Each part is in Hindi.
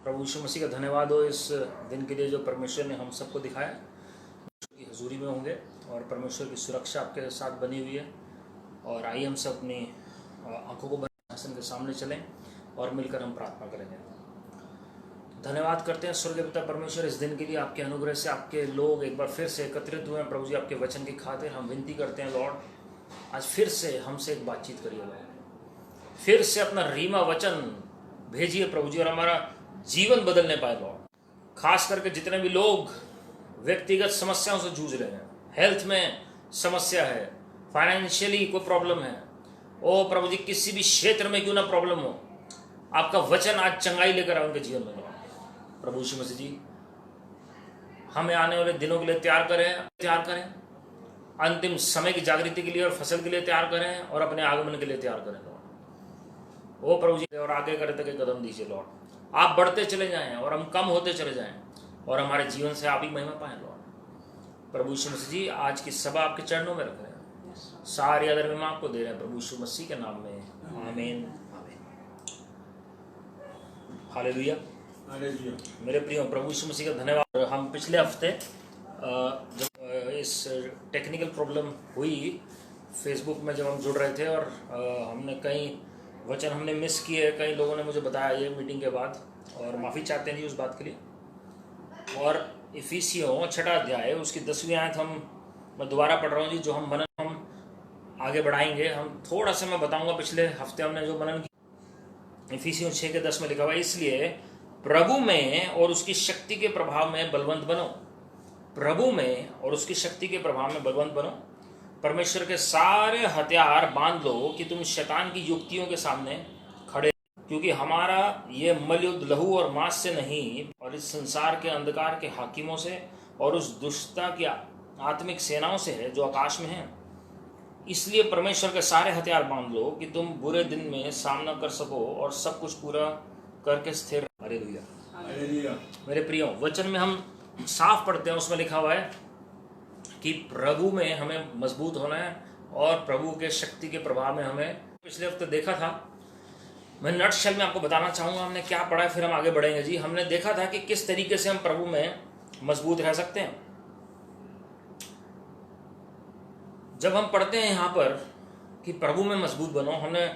प्रभु यीशु मसीह का धन्यवाद हो इस दिन के लिए जो परमेश्वर ने हम सबको दिखाया। की हजूरी में होंगे और परमेश्वर की सुरक्षा आपके साथ बनी हुई है। और आइए हम सब अपनी आंखों को बंद सिंहासन के सामने चलें और मिलकर हम प्रार्थना करेंगे। धन्यवाद करते हैं स्वर्गीय पिता परमेश्वर इस दिन के लिए, आपके अनुग्रह से आपके लोग एक बार फिर से एकत्रित हुए हैं प्रभु जी आपके वचन की खातिर। हम विनती करते हैं लॉर्ड, आज फिर से हमसे एक बातचीत करिए लॉर्ड, फिर से अपना रीमा वचन भेजिए प्रभु जी और हमारा जीवन बदलने पाए लॉर्ड। खास करके जितने भी लोग व्यक्तिगत समस्याओं से जूझ रहे हैं, हेल्थ में समस्या है, फाइनेंशियली कोई प्रॉब्लम है, ओ प्रभु जी किसी भी क्षेत्र में क्यों ना प्रॉब्लम हो, आपका वचन आज चंगाई लेकर आए उनके जीवन में लॉर्ड। प्रभु यीशु मसीह जी हमें आने वाले दिनों के लिए तैयार करें, अंतिम समय की जागृति के लिए और फसल के लिए तैयार करें और अपने आगमन के लिए तैयार करें लॉर्ड। ओ प्रभु जी और आगे करे तक कदम दीजिए लॉर्ड। आप बढ़ते चले जाएं और हम कम होते चले जाएं और हमारे जीवन से आप ही महिमा पाएं लॉर्ड। प्रभु यीशु मसीह जी आज की सभा आपके चरणों में रख रहे हैं, सारी आदर महिमा आपको दे रहे हैं प्रभु यीशु मसीह के नाम में, आमीन। हालेलुया। मेरे प्रिय प्रभु यीशु मसीह का धन्यवाद। हम पिछले हफ्ते जब इस टेक्निकल प्रॉब्लम हुई फेसबुक में जब हम जुड़ रहे थे और हमने कई वचन हमने मिस किए, कई लोगों ने मुझे बताया ये मीटिंग के बाद और माफ़ी चाहते हैं जी उस बात के लिए। और इफिसियों 6 अध्याय उसकी 10वीं आयत मैं दोबारा पढ़ रहा हूँ जी, जो हम आगे बढ़ाएंगे। हम थोड़ा सा मैं बताऊंगा पिछले हफ्ते हमने जो मनन किया। इफिसियों 6:10 में लिखा हुआ है, इसलिए प्रभु में और उसकी शक्ति के प्रभाव में बलवंत बनो। प्रभु में और उसकी शक्ति के प्रभाव में बलवंत बनो। परमेश्वर के सारे हथियार बांध लो कि तुम शैतान की युक्तियों के सामने खड़े, क्योंकि हमारा ये मलयुद्ध लहू और मांस से नहीं और इस संसार के अंधकार के हाकिमों से और उस दुष्टता की आत्मिक सेनाओं से है जो आकाश में है। इसलिए परमेश्वर के सारे हथियार बांध लो कि तुम बुरे दिन में सामना कर सको और सब कुछ पूरा करके स्थिर। हालेलुया। मेरे प्रियो, वचन में हम साफ पढ़ते हैं, उसमें लिखा हुआ है कि प्रभु में हमें मजबूत होना है और प्रभु के शक्ति के प्रभाव में हमें। पिछले हफ्ते देखा था, मैं नटशेल में आपको बताना चाहूँगा हमने क्या पढ़ा है, फिर हम आगे बढ़ेंगे जी। हमने देखा था कि किस तरीके से हम प्रभु में मजबूत रह सकते हैं। जब हम पढ़ते हैं यहाँ पर कि प्रभु में मजबूत बनो, हमने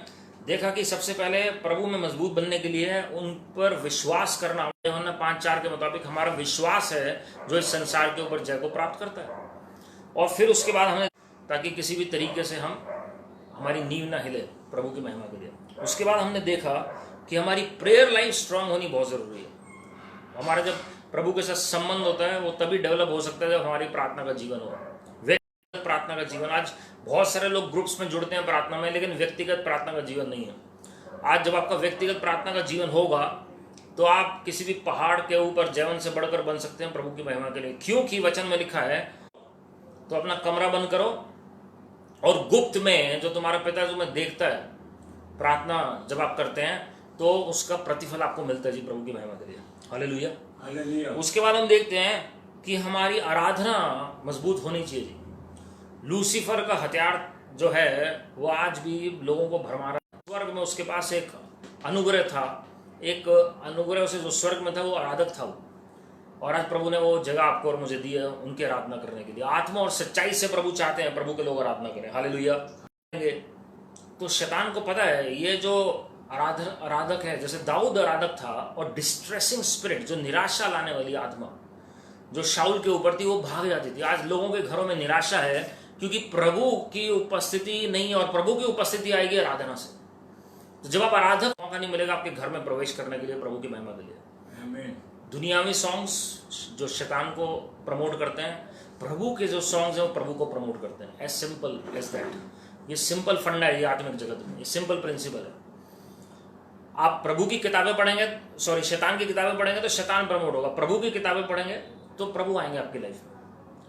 देखा कि सबसे पहले प्रभु में मजबूत बनने के लिए उन पर विश्वास करना। यूहन्ना 5:4 के मुताबिक हमारा विश्वास है जो इस संसार के ऊपर जय को प्राप्त करता है। और फिर उसके बाद हमें, ताकि किसी भी तरीके से हमारी नींव ना हिले प्रभु की महिमा के लिए। उसके बाद हमने देखा कि हमारी प्रेयर लाइफ स्ट्रांग होनी बहुत ज़रूरी है। हमारा जब प्रभु के साथ संबंध होता है वो तभी डेवलप हो सकता है जब हमारी प्रार्थना का जीवन हो। व्यक्तिगत प्रार्थना का जीवन, आज बहुत सारे लोग ग्रुप्स में जुड़ते हैं प्रार्थना में, लेकिन व्यक्तिगत प्रार्थना का जीवन नहीं है। आज जब आपका व्यक्तिगत प्रार्थना का जीवन होगा तो आप किसी भी पहाड़ के ऊपर जैवन से बढ़कर बन सकते हैं प्रभु की महिमा के लिए। क्योंकि वचन में लिखा है, तो अपना कमरा बंद करो और गुप्त में जो तुम्हारा पिता तुम्हें देखता है, प्रार्थना जब आप करते हैं तो उसका प्रतिफल आपको मिलता है जी प्रभु की महिमा के लिए। हालेलुया। उसके बाद हम देखते हैं कि हमारी आराधना मजबूत होनी चाहिए जी। लूसीफर का हथियार जो है वो आज भी लोगों को भरमा रहा है। स्वर्ग में उसके पास एक अनुग्रह था, एक अनुग्रह से जो स्वर्ग में था वो आराधक था वो, और आज प्रभु ने वो जगह आपको और मुझे दी है उनकी आराधना करने के लिए। आत्मा और सच्चाई से प्रभु चाहते हैं प्रभु के लोग आराधना करें। हालेलुया। तो शैतान को पता है ये जो आराधक है, जैसे दाऊद आराधक था, और डिस्ट्रेसिंग स्पिरिट जो निराशा लाने वाली आत्मा जो शाऊल के ऊपर थी वो भाग जाती थी। आज लोगों के घरों में निराशा है क्योंकि प्रभु की उपस्थिति नहीं, और प्रभु की उपस्थिति आएगी आराधना से। तो जब आप आराधक, मौका नहीं मिलेगा आपके घर में प्रवेश करने के लिए प्रभु की महिमा के लिए। आमीन। दुनियावी सॉन्ग्स जो शैतान को प्रमोट करते हैं, प्रभु के जो सॉन्ग्स हैं वो प्रभु को प्रमोट करते हैं। As simple as that. ये सिंपल फंडा है ये आत्मिक जगत में, ये सिंपल प्रिंसिपल है। आप प्रभु की किताबें पढ़ेंगे, शैतान की किताबें पढ़ेंगे तो शैतान प्रमोट होगा। प्रभु की किताबें पढ़ेंगे तो प्रभु आएंगे आपकी लाइफ में।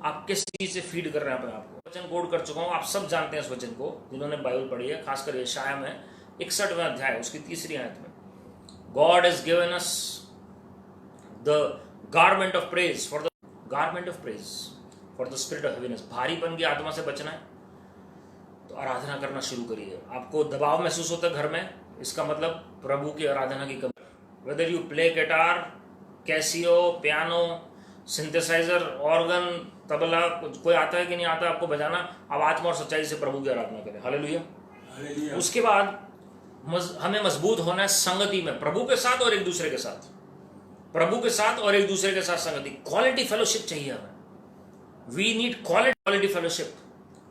आप किस चीज से फीड कर रहे हैं अपने आप को। वचन कोड कर चुका हूँ, आप सब जानते हैं इस वचन को जिन्होंने बाइबल पढ़ी है, खासकर यशाया में 61वां अध्याय उसकी 3री आयत में, God has given us the garment of praise for the spirit of heaviness. भारीपन की आत्मा से बचना है तो आराधना करना शुरू करिए। आपको दबाव महसूस होता है घर में, इसका मतलब प्रभु की आराधना की कमी। Whether you play guitar, Casio, piano, synthesiser, organ, tabla, कोई आता है कि नहीं आता आपको बजाना, आप आत्मा और सच्चाई से प्रभु की आराधना करें। हालेलुया। उसके बाद हमें मजबूत होना है संगति में, प्रभु के साथ और एक दूसरे के साथ, प्रभु के साथ और एक दूसरे के साथ संगति, क्वालिटी फेलोशिप चाहिए हमें। We need quality fellowship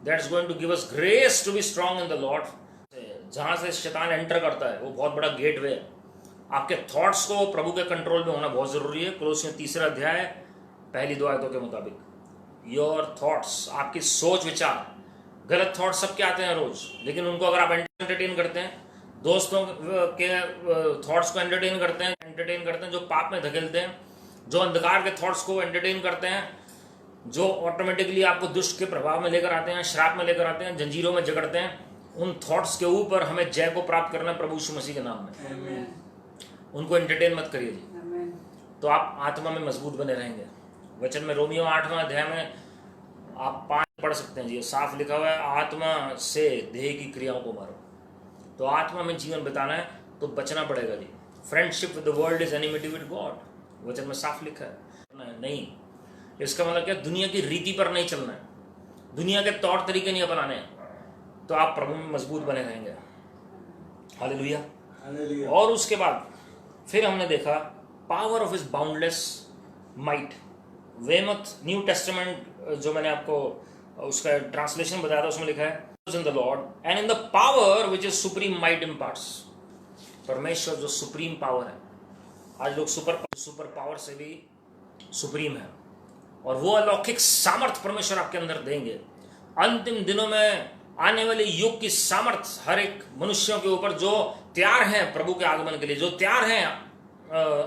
that's going to give us grace to be strong in the Lord. जहां से शैतान एंटर करता है वो बहुत बड़ा गेटवे है। आपके थॉट्स को प्रभु के कंट्रोल में होना बहुत जरूरी है। कोलोसियों 3 अध्याय पहली 2 आयतों के मुताबिक, योर थॉट्स, आपकी सोच विचार, गलत थॉट्स सबके आते हैं रोज, लेकिन उनको अगर आप एंटरटेन करते हैं, दोस्तों के थॉट्स को एंटरटेन करते हैं जो पाप में धकेलते हैं, जो अंधकार के थॉट्स को एंटरटेन करते हैं, जो ऑटोमेटिकली आपको दुष्ट के प्रभाव में लेकर आते हैं, श्राप में लेकर आते हैं, जंजीरों में जकड़ते हैं, उन थॉट्स के ऊपर हमें जय को प्राप्त करना है प्रभु यीशु मसीह के नाम में। उनको एंटरटेन मत करिए जी, तो आप आत्मा में मजबूत बने रहेंगे। वचन में रोमियो 8वां अध्याय में आप 5 पढ़ सकते हैं जी, साफ लिखा हुआ है, आत्मा से देह की क्रियाओं को मारो। तो आत्मा में जीवन बिताना है तो बचना पड़ेगा जी। Friendship with the world is enmity with God, वचन में साफ लिखा है। नहीं, इसका मतलब क्या, दुनिया की रीति पर नहीं चलना है, दुनिया के तौर तरीके नहीं अपनाने हैं, तो आप प्रभु में मजबूत बने रहेंगे। हालेलुया। और उसके बाद फिर हमने देखा power of his boundless might. Weymouth New Testament जो मैंने आपको उसका ट्रांसलेशन बताया था, उसमें लिखा है in the Lord and in the power which is supreme might imparts। परमेश्वर जो सुप्रीम पावर है, आज लोग सुपर पावर से भी सुप्रीम है, और वो अलौकिक सामर्थ परमेश्वर आपके अंदर देंगे। अंतिम दिनों में आने वाले युग की सामर्थ हर एक मनुष्यों के ऊपर जो तैयार हैं प्रभु के आगमन के लिए, जो तैयार हैं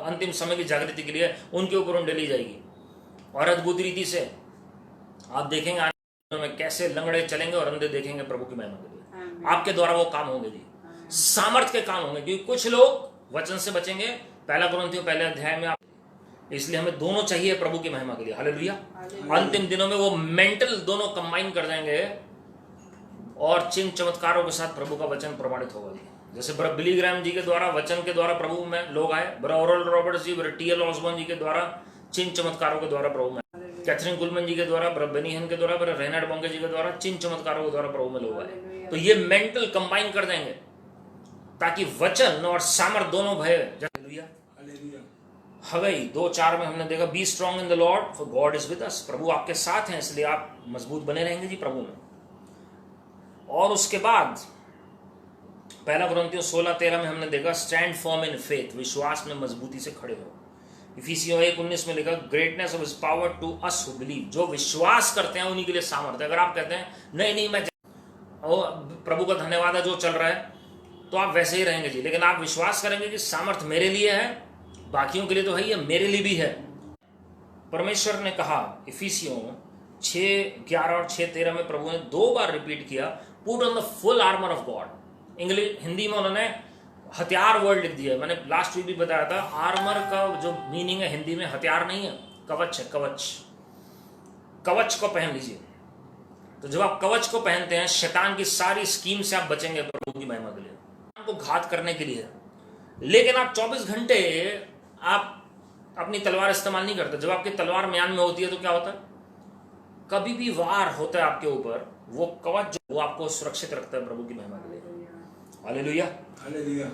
अंतिम समय की जागृति के लिए, उनके ऊपर उन डाली जाएगी। और अद्भुत रीति से आप देखेंगे में कैसे लंगड़े चलेंगे और अंधे देखेंगे प्रभु की महिमा के लिए। आपके द्वारा वो काम होंगे जी, सामर्थ के काम होंगे, क्योंकि कुछ लोग वचन से बचेंगे, 1 कुरिन्थियों 1 अध्याय में। इसलिए हमें दोनों चाहिए प्रभु की महिमा के लिए। हालेलुया। अंतिम दिनों में वो मेंटल दोनों कंबाइन कर जाएंगे और चिन्ह चमत्कारों के साथ प्रभु का वचन प्रमाणित होगा जी। जैसे ब्रदर बिली ग्रैम जी के द्वारा वचन के द्वारा प्रभु में लोग आए, ब्रदर ओरल रॉबर्ट्स जी, ब्रदर टी.एल. ऑसबर्न जी के द्वारा चिन्ह चमत्कारों के द्वारा प्रभु में, कैथरीन कुलमन जी के द्वारा, ब्रदर बेनी हिन के द्वारा, ब्रदर रेनाल्ड बोंगे जी के द्वारा चिन्ह चमत्कारों के द्वारा प्रभु में लोग आए। तो ये मेंटल कंबाइन कर देंगे ताकि वचन और सामर्थ दोनों भय। हालेलुया। हगई 2:4 में हमने देखा, be strong in the Lord for God is with us. प्रभु आपके साथ हैं, इसलिए आप मजबूत बने रहेंगे जी प्रभु में। और उसके बाद 1 कुरिन्थियों 16:13 में हमने देखा, स्टैंड फर्म इन फेथ, विश्वास में मजबूती से खड़े हो। इफिसियों 1:19 में लिखा, greatness of his power to us who believe. जो विश्वास करते हैं उन्हीं के लिए सामर्थ्य। अगर आप कहते हैं नहीं मैं प्रभु का धन्यवाद है जो चल रहा है, तो आप वैसे ही रहेंगे जी। लेकिन आप विश्वास करेंगे कि सामर्थ्य मेरे लिए है, बाकियों के लिए तो है ही, मेरे लिए भी है। परमेश्वर ने कहा इफिसियों 6:11 और 6:13 में प्रभु ने 2 बार रिपीट किया, put on the full armour of God. English Hindi में उन्होंने हथियार वर्ड लिख दिया। मैंने लास्ट वीक भी बताया था, आर्मर का जो मीनिंग है हिंदी में हथियार नहीं है, कवच है। कवच को पहन लीजिए। तो जब आप कवच को पहनते हैं, शैतान की सारी स्कीम से आप बचेंगे प्रभु की महिमा के लिए, आपको घात करने के लिए। लेकिन आप 24 घंटे आप अपनी तलवार इस्तेमाल नहीं करते। जब आपकी तलवार म्यान में होती है तो क्या होता है, कभी भी वार होता है आपके ऊपर, वो कवच जो वो आपको सुरक्षित रखता है प्रभु की महिमा के लिए। हालेलुया। हालेलुया।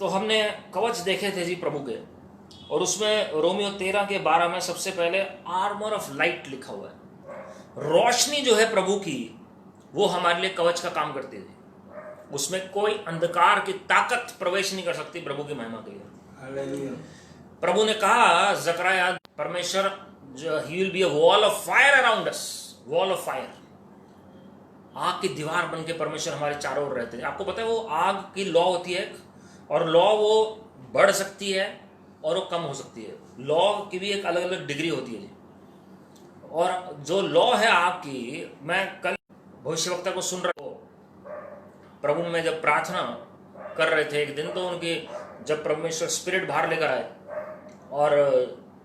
तो हमने कवच देखे थे जी प्रभु के, और उसमें रोमियो 13:12 में सबसे पहले आर्मर ऑफ लाइट लिखा हुआ है। रोशनी जो है प्रभु की, वो हमारे लिए कवच का काम करती है। उसमें कोई अंधकार की ताकत प्रवेश नहीं कर सकती प्रभु की महिमा के लिए। हालेलुया। प्रभु ने कहा जकरया, परमेश्वर he will be a wall of fire around us. Wall of fire, आग की दीवार बन के परमेश्वर हमारे चारों ओर रहते हैं। आपको पता है वो आग की लॉ होती है, और लॉ वो बढ़ सकती है और वो कम हो सकती है। लॉ की भी एक अलग अलग डिग्री होती है जी। और जो लॉ है आग की, मैं कल भविष्यवक्ता को सुन रहा हूँ, प्रभु में जब प्रार्थना कर रहे थे एक दिन, तो उनकी जब परमेश्वर स्पिरिट बाहर लेकर आए और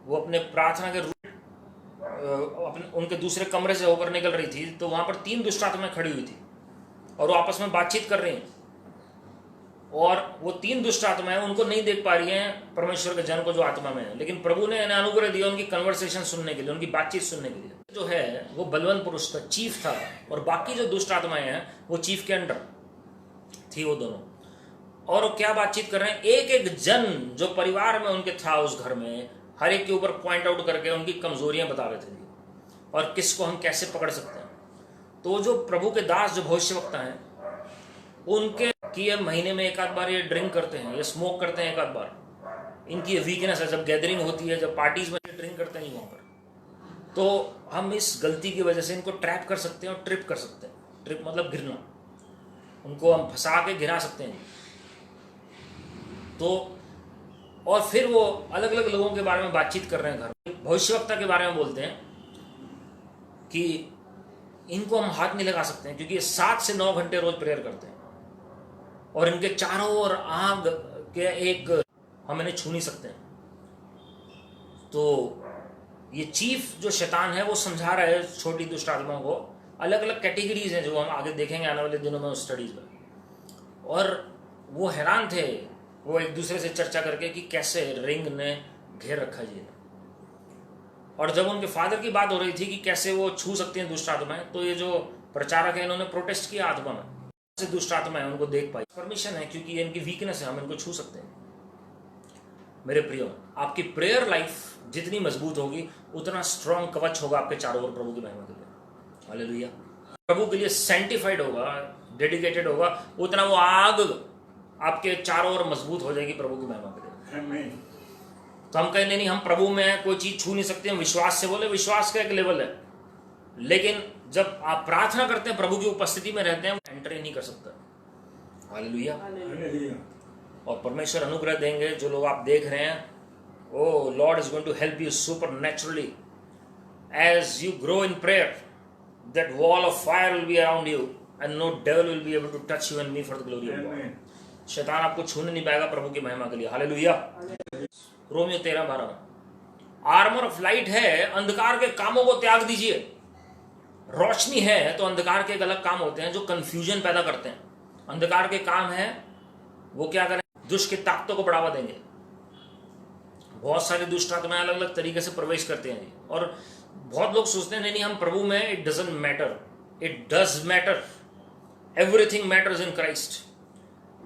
वो अपने प्रार्थना के अपने उनके दूसरे कमरे से होकर निकल रही थी, तो वहां पर 3 दुष्ट आत्माएं खड़ी हुई थी और वो आपस में बातचीत कर रही हैं। और वो 3 दुष्ट आत्माएं उनको नहीं देख पा रही हैं परमेश्वर के जन को जो आत्मा में है, लेकिन प्रभु ने इन्हें अनुग्रह दिया उनकी कन्वर्सेशन सुनने के लिए, उनकी बातचीत सुनने के लिए। जो है वो बलवान पुरुष था, चीफ था, और बाकी जो दुष्ट आत्माएं हैं वो चीफ के अंडर थी वो दोनों। और वो क्या बातचीत कर रहे हैं, एक एक जन जो परिवार में उनके था उस घर में, हर एक के ऊपर पॉइंट आउट करके उनकी कमजोरियां बता रहे थे और किसको हम कैसे पकड़ सकते हैं। तो जो प्रभु के दास जो भविष्यवक्ता हैं उनके कि ये महीने में एक आध बार ये ड्रिंक करते हैं, ये स्मोक करते हैं एक आध बार, इनकी वीकनेस है। जब गैदरिंग होती है, जब पार्टीज में ड्रिंक करते हैं वहां पर, तो हम इस गलती की वजह से इनको ट्रैप कर सकते हैं और ट्रिप कर सकते हैं। ट्रिप मतलब गिरना, उनको हम फंसा के गिरा सकते हैं। तो और फिर वो अलग अलग लोगों के बारे में बातचीत कर रहे हैं, घर भविष्यवक्ता के बारे में बोलते हैं कि इनको हम हाथ नहीं लगा सकते हैं क्योंकि ये 7 से 9 घंटे रोज प्रेयर करते हैं और इनके चारों ओर आग के एक हम इन्हें छू नहीं सकते हैं। तो ये चीफ जो शैतान है वो समझा रहा है छोटी दुष्ट आत्माओं को, अलग अलग कैटेगरीज हैं जो हम आगे देखेंगे आने वाले दिनों में उस स्टडीज में। और वो हैरान थे, वो एक दूसरे से चर्चा करके कि कैसे रिंग ने घेर रखा जी। और जब उनके फादर की बात हो रही थी कि कैसे वो छू सकते हैं दुष्ट आत्माएं, तो ये जो प्रचारक है इन्होंने प्रोटेस्ट किया आत्मा में से दुष्ट आत्माएं उनको देख पाई। परमिशन है क्योंकि ये इनकी वीकनेस है, हम इनको छू सकते हैं। मेरे प्रियो, आपकी प्रेयर लाइफ जितनी मजबूत होगी उतना स्ट्रॉन्ग कवच होगा आपके चारों ओर प्रभु की महिमा के लिए। हालेलुया। प्रभु के लिए सेंटिफाइड होगा, डेडिकेटेड होगा, उतना वो आग आपके चारों ओर मजबूत हो जाएगी प्रभु की महिमा के लिए। तो हम कहें नहीं हम प्रभु में कोई चीज छू नहीं सकते, हम विश्वास से बोले, विश्वास का एक लेवल है, लेकिन जब आप प्रार्थना करते हैं प्रभु की उपस्थिति में रहते हैं एंट्री नहीं कर सकता। हालेलुया। और परमेश्वर अनुग्रह देंगे जो लोग आप देख रहे हैं। O Lord is going to help you supernaturally as you grow in prayer. That wall of fire will be around you and no devil will be able to touch you and me for the glory of God. शैतान आपको छूने नहीं पाएगा प्रभु की महिमा के लिए। Hallelujah. Romeo 13:12 armour of light है, अंधकार के कामों को त्याग दीजिए। रोशनी है तो अंधकार के एक अलग काम होते हैं जो कंफ्यूजन पैदा करते हैं। अंधकार के काम है वो क्या करें, दुष्ट की ताकतों को बढ़ावा देंगे। बहुत सारे दुष्ट आत्माएं अलग अलग तरीके से प्रवेश करते हैं और बहुत लोग सोचते हैं नहीं हम प्रभु में, it doesn't matter. It does matter, everything matters in Christ.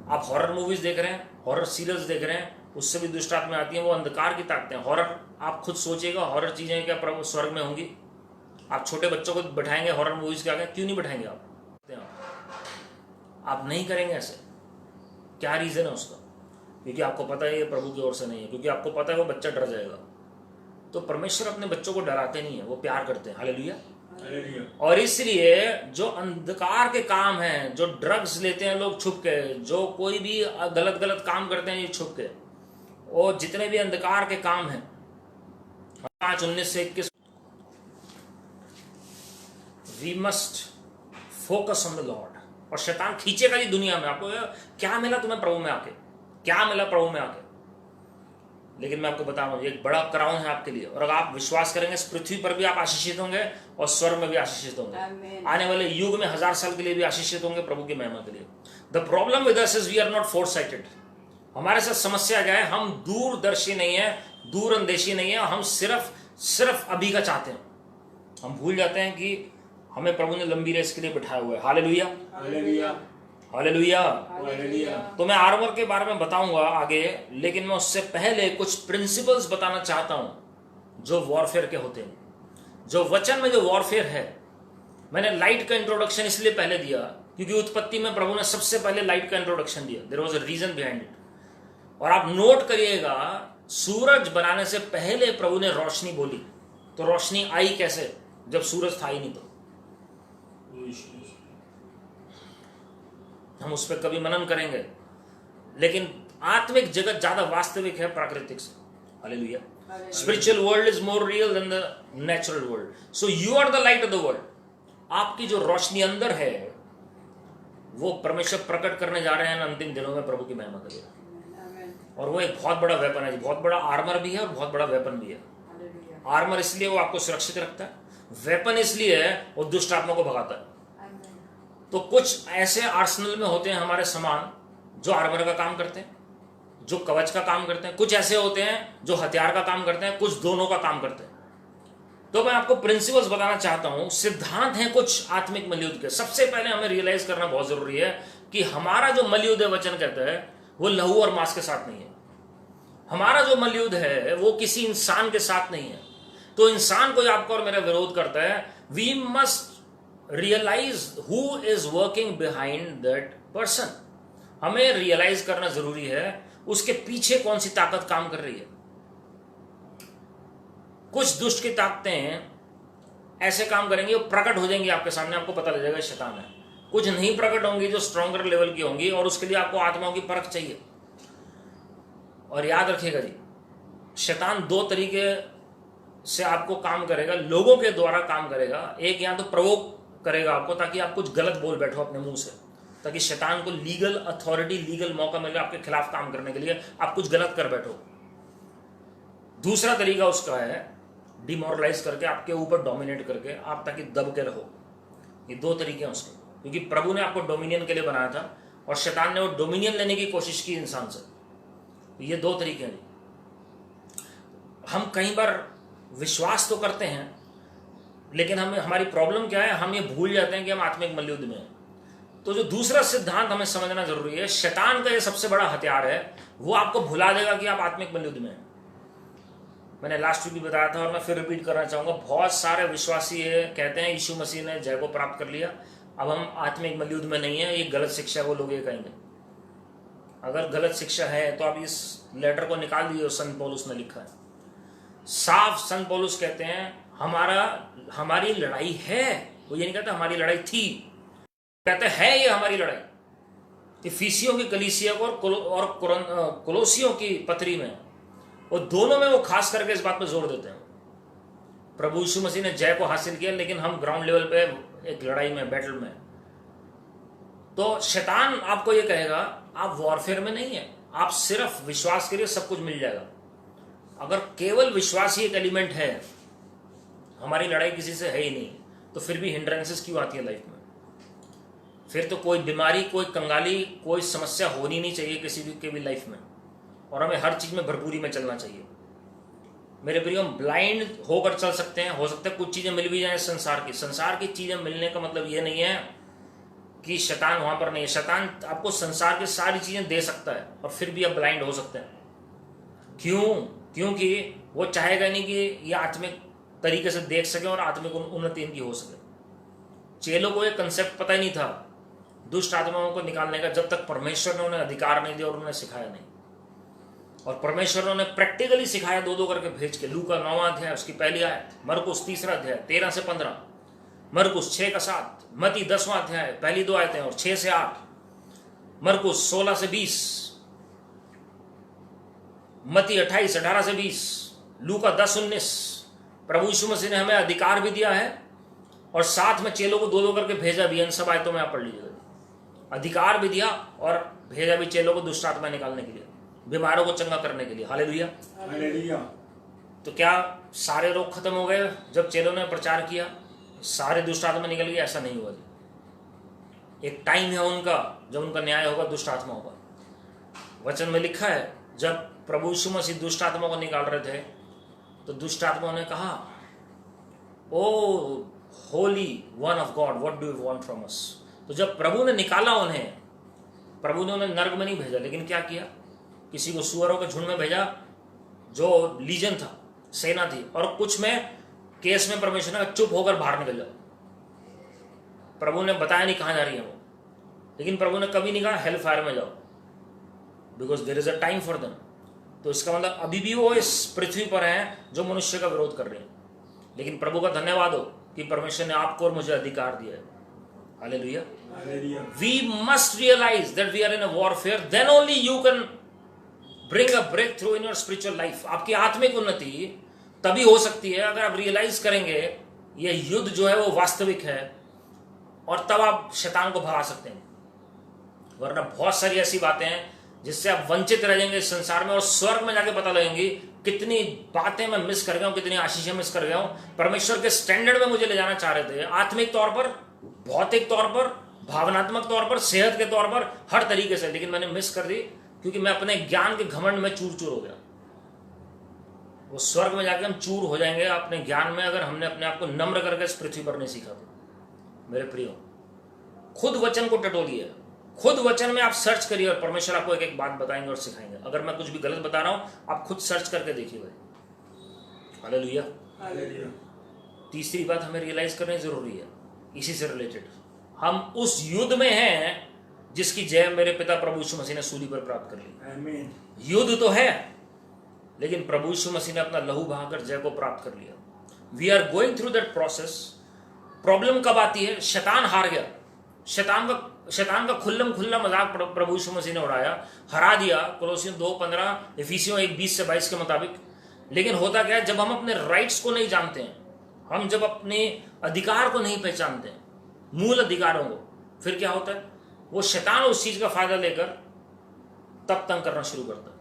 आप हॉरर मूवीज देख रहे हैं, हॉरर सीरियल्स देख रहे हैं, उससे भी दुष्ट आत्माएं आती हैं, वो अंधकार की ताकतें। हॉरर आप खुद सोचिएगा, हॉरर चीजें क्या प्रभु स्वर्ग में होंगी? आप छोटे बच्चों को बैठाएंगे हॉरर मूवीज के आगे? क्यों नहीं बैठाएंगे आप नहीं करेंगे ऐसे। क्या रीजन है उसका? क्योंकि आपको पता है ये प्रभु की ओर से नहीं है, क्योंकि आपको पता है वो बच्चा डर जाएगा। तो परमेश्वर अपने बच्चों को डराते नहीं है, वो प्यार करते हैं। हालेलुया। और इसलिए जो अंधकार के काम हैं, जो ड्रग्स लेते हैं लोग छुप के, जो कोई भी गलत गलत काम करते हैं ये छुप के, और जितने भी अंधकार के काम हैं, 5:19 से 21, we must focus on the Lord. और शैतान खींचेगा जी दुनिया में। आपको क्या मिला तुम्हें प्रभु में आके, क्या मिला प्रभु में आके? लेकिन मैं आपको बता रहा हूं एक बड़ा क्राउन है आपके लिए, और अगर आप विश्वास करेंगे इस पृथ्वी पर भी आप आशीषित होंगे और स्वर्ग में भी आशीषित होंगे। आने वाले युग में 1000 साल के लिए भी आशीषित होंगे प्रभु की महिमा के लिए। The problem with us is we are not foresighted. हमारे साथ समस्या क्या है, हम दूरदर्शी नहीं है, दूरअंदेशी नहीं है, हम सिर्फ अभी का चाहते हैं। हम भूल जाते हैं कि हमें प्रभु ने लंबी रेस के लिए बिठाया हुआ है। Hallelujah, hallelujah, hallelujah. तो मैं आर्मर के बारे में बताऊंगा आगे, लेकिन मैं उससे पहले कुछ प्रिंसिपल्स बताना चाहता हूं जो वॉरफेयर के होते हैं। जो वचन में जो वॉरफेयर है, मैंने लाइट का इंट्रोडक्शन इसलिए पहले दिया क्योंकि उत्पत्ति में प्रभु ने सबसे पहले लाइट का इंट्रोडक्शन दिया। There was a reason behind it. और आप नोट करिएगा, सूरज बनाने से पहले प्रभु ने रोशनी बोली। तो रोशनी आई कैसे जब सूरज था ही नहीं? तो हम उस पर कभी मनन करेंगे, लेकिन आत्मिक जगत ज्यादा वास्तविक है प्राकृतिक से। Hallelujah. Spiritual world is more real than the natural world. So you are the light of the world. आपकी जो रोशनी अंदर है वो परमेश्वर प्रकट करने जा रहे हैं अंतिम दिनों में प्रभु की महिमा के लिए। और वो एक बहुत बड़ा वेपन है, बहुत बड़ा आर्मर भी है और बहुत बड़ा वेपन भी है। आर्मर इसलिए वो आपको सुरक्षित रखता है, वेपन इसलिए है वो दुष्ट आत्मा को भगाता है। तो कुछ ऐसे आर्सेनल में होते हैं हमारे सामान जो आर्मर का काम करते हैं, जो कवच का काम करते हैं, कुछ ऐसे होते हैं जो हथियार का काम करते हैं, कुछ दोनों का काम करते हैं। तो मैं आपको प्रिंसिपल्स बताना चाहता हूं, सिद्धांत हैं कुछ आत्मिक मल्लयुद्ध के। सबसे पहले हमें रियलाइज करना बहुत जरूरी है कि हमारा जो मल्लयुद्ध है, वचन कहता है, वो लहू और मांस के साथ नहीं है। हमारा जो मल्लयुद्ध है वो किसी इंसान के साथ नहीं है। तो इंसान कोई आपका और मेरा विरोध करता है, we must realise who is working behind that person. हमें रियलाइज करना जरूरी है उसके पीछे कौन सी ताकत काम कर रही है। कुछ दुष्ट की ताकतें ऐसे काम करेंगी, वो प्रकट हो जाएंगी आपके सामने, आपको पता लग जाएगा शैतान है। कुछ नहीं प्रकट होंगी, जो स्ट्रॉन्गर लेवल की होंगी, और उसके लिए आपको आत्माओं की परख चाहिए। और याद रखिएगा जी, शैतान दो तरीके से आपको काम करेगा, लोगों के द्वारा काम करेगा। एक, या तो प्रवोक करेगा आपको ताकि आप कुछ गलत बोल बैठो अपने मुंह से, ताकि शैतान को लीगल अथॉरिटी, लीगल मौका मिले आपके खिलाफ काम करने के लिए, आप कुछ गलत कर बैठो। दूसरा तरीका उसका है डिमोरलाइज करके, आपके ऊपर डोमिनेट करके आप ताकि दब के रहो। ये दो तरीके हैं उसके, क्योंकि प्रभु ने आपको डोमिनियन के लिए बनाया था और शैतान ने वो डोमिनियन लेने की कोशिश की इंसान से। ये दो तरीके हैं। हम कई बार विश्वास तो करते हैं, लेकिन हमारी प्रॉब्लम क्या है, हम ये भूल जाते हैं कि हम आत्मिक मल्लयुद्ध में हैं। तो जो दूसरा सिद्धांत हमें समझना जरूरी है, शैतान का ये सबसे बड़ा हथियार है, वो आपको भुला देगा कि आप आत्मिक मल्लयुद्ध में हैं। मैंने लास्ट वीक भी बताया था और मैं फिर रिपीट करना चाहूंगा, बहुत सारे विश्वासी है कहते हैं यीशु मसीह ने जय को प्राप्त कर लिया, अब हम आत्मिक मल्लयुद्ध में नहीं है, ये गलत शिक्षा है, वो लोग ये कहेंगे। अगर गलत शिक्षा है तो आप इस लेटर को निकाल दीजिए, संत पौलुस ने लिखा है साफ। संत पौलुस कहते हैं हमारी लड़ाई है, वो ये नहीं कहता हमारी लड़ाई थी, कहते है ये हमारी लड़ाई। इफिसियों की कलीसिया को और कोलोसियों की पत्री में, वो दोनों में वो खास करके इस बात पर जोर देते हैं, प्रभु यीशु मसीह ने जय को हासिल किया, लेकिन हम ग्राउंड लेवल पे एक लड़ाई में, बैटल में। तो शैतान आपको ये कहेगा आप वॉरफेयर में नहीं है, आप सिर्फ विश्वास करिए, सब कुछ मिल जाएगा। अगर केवल विश्वास ही एक एलिमेंट है, हमारी लड़ाई किसी से है ही नहीं, तो फिर भी हिंड्रेंसेस क्यों आती है लाइफ में? फिर तो कोई बीमारी, कोई कंगाली, कोई समस्या होनी नहीं चाहिए किसी भी के भी लाइफ में, और हमें हर चीज में भरपूरी में चलना चाहिए। मेरे प्रियो, हम ब्लाइंड होकर चल सकते हैं, हो सकता है कुछ चीजें मिल भी जाए संसार की चीजें मिलने का मतलब ये नहीं है कि शैतान वहां पर नहीं है। शैतान आपको संसार की सारी चीजें दे सकता है और फिर भी आप ब्लाइंड हो सकते हैं। क्योंकि वो चाहेगा नहीं कि ये आत्मिक तरीके से देख सके और आत्मिक उन्नति इनकी हो सके। चेलों को ये कंसेप्ट पता ही नहीं था दुष्ट आत्माओं को निकालने का, जब तक परमेश्वर ने उन्हें अधिकार नहीं दिया और उन्हें सिखाया नहीं। और परमेश्वर ने उन्हें प्रैक्टिकली सिखाया, दो दो करके भेज के। लूका 9वां अध्याय उसकी पहली आयत, मरकुस 3रा अध्याय 13 से 15, मरकुस 6 का 7, मती 10वां अध्याय पहली 2 आयतें और 6 से 8, मरकुस 16 से 20, मती 28 18 से 20, लूका 10-19। प्रभु यीशु मसीह ने हमें अधिकार भी दिया है और साथ में चेलों को दो दो करके भेजा भी। इन सब आयतों में आप पढ़ लीजिएगा। अधिकार भी दिया और भेजा भी चेलों को दुष्ट आत्मा निकालने के लिए, बीमारों को चंगा करने के लिए। Hallelujah, hallelujah. तो क्या सारे रोग खत्म हो गए जब चेलों ने प्रचार किया, सारे दुष्ट आत्मा निकल गए? ऐसा नहीं हुआ जी। एक टाइम है उनका जब उनका न्याय होगा दुष्ट आत्माओं का। वचन में लिखा है जब प्रभु यीशु मसीह दुष्ट आत्माओं को निकाल रहे थे तो दुष्ट आत्माओं ने कहा, O holy one of God, what do you want from us. तो जब प्रभु ने निकाला उन्हें, प्रभु ने उन्हें नर्क में नहीं भेजा, लेकिन क्या किया, किसी को सुअरों के झुंड में भेजा जो लीजन था, सेना थी, और कुछ में केस में परमेश्वर ने चुप होकर बाहर निकल जाओ। प्रभु ने बताया नहीं कहां जा रही है वो, लेकिन प्रभु ने कभी नहीं कहा हेल फायर में जाओ, because there is a time for them. तो इसका मतलब अभी भी वो इस पृथ्वी पर हैं जो मनुष्य का विरोध कर रहे हैं, लेकिन प्रभु का धन्यवाद हो कि परमेश्वर ने आपको और मुझे अधिकार दिया है। Hallelujah. We must realize that we are in a warfare, then only you can bring a breakthrough in your spiritual life. आपकी आत्मिक उन्नति तभी हो सकती है अगर आप रियलाइज करेंगे ये युद्ध जो है वो वास्तविक है, और तब आप शैतान को भगा सकते हैं। वरना बहुत सारी ऐसी बातें हैं जिससे आप वंचित रह जाएंगे इस संसार में, और स्वर्ग में जाके पता लगेंगी कितनी बातें मैं मिस कर गया हूं, कितनी आशीषें मिस कर गया हूं। परमेश्वर के स्टैंडर्ड में मुझे ले जाना चाह रहे थे, आत्मिक तौर पर, भौतिक तौर पर, भावनात्मक तौर पर, सेहत के तौर पर, हर तरीके से, लेकिन मैंने मिस कर दी क्योंकि मैं अपने ज्ञान के घमंड में चूर चूर हो गया। वो स्वर्ग में जाके हम चूर हो जाएंगे अपने ज्ञान में, अगर हमने अपने आप को नम्र करके इस पृथ्वी पर नहीं सीखा तो। मेरे प्रियो, खुद वचन को टटोलिए, खुद वचन में आप सर्च करिए और परमेश्वर आपको एक एक बात बताएंगे और सिखाएंगे। अगर मैं कुछ भी गलत बता रहा हूं आप खुद सर्च करके देखिए भाई। हालेलुया। तीसरी बात हमें रियलाइज करनी जरूरी है, इसी से रिलेटेड, हम उस युद्ध में हैं जिसकी जय मेरे पिता प्रभु यीशु मसीह ने सूली पर प्राप्त कर ली। युद्ध तो है, लेकिन प्रभु यीशु मसीह ने अपना लहू बहाकर जय को प्राप्त कर लिया। We are going through that process. Problem कब आती है? शैतान हार गया। शैतान का खुल्लम खुल्ला मजाक प्रभु यीशु मसीह ने उड़ाया, हरा दिया, कोलोसियों 2:15, इफिसियों 1:20 से 22 के मुताबिक। लेकिन होता क्या है, जब हम अपने राइट्स को नहीं जानते हैं, हम जब अपने अधिकार को नहीं पहचानते हैं, मूल अधिकारों को, फिर क्या होता है, वो शैतान उस चीज का फायदा लेकर तब तंग करना शुरू करता है।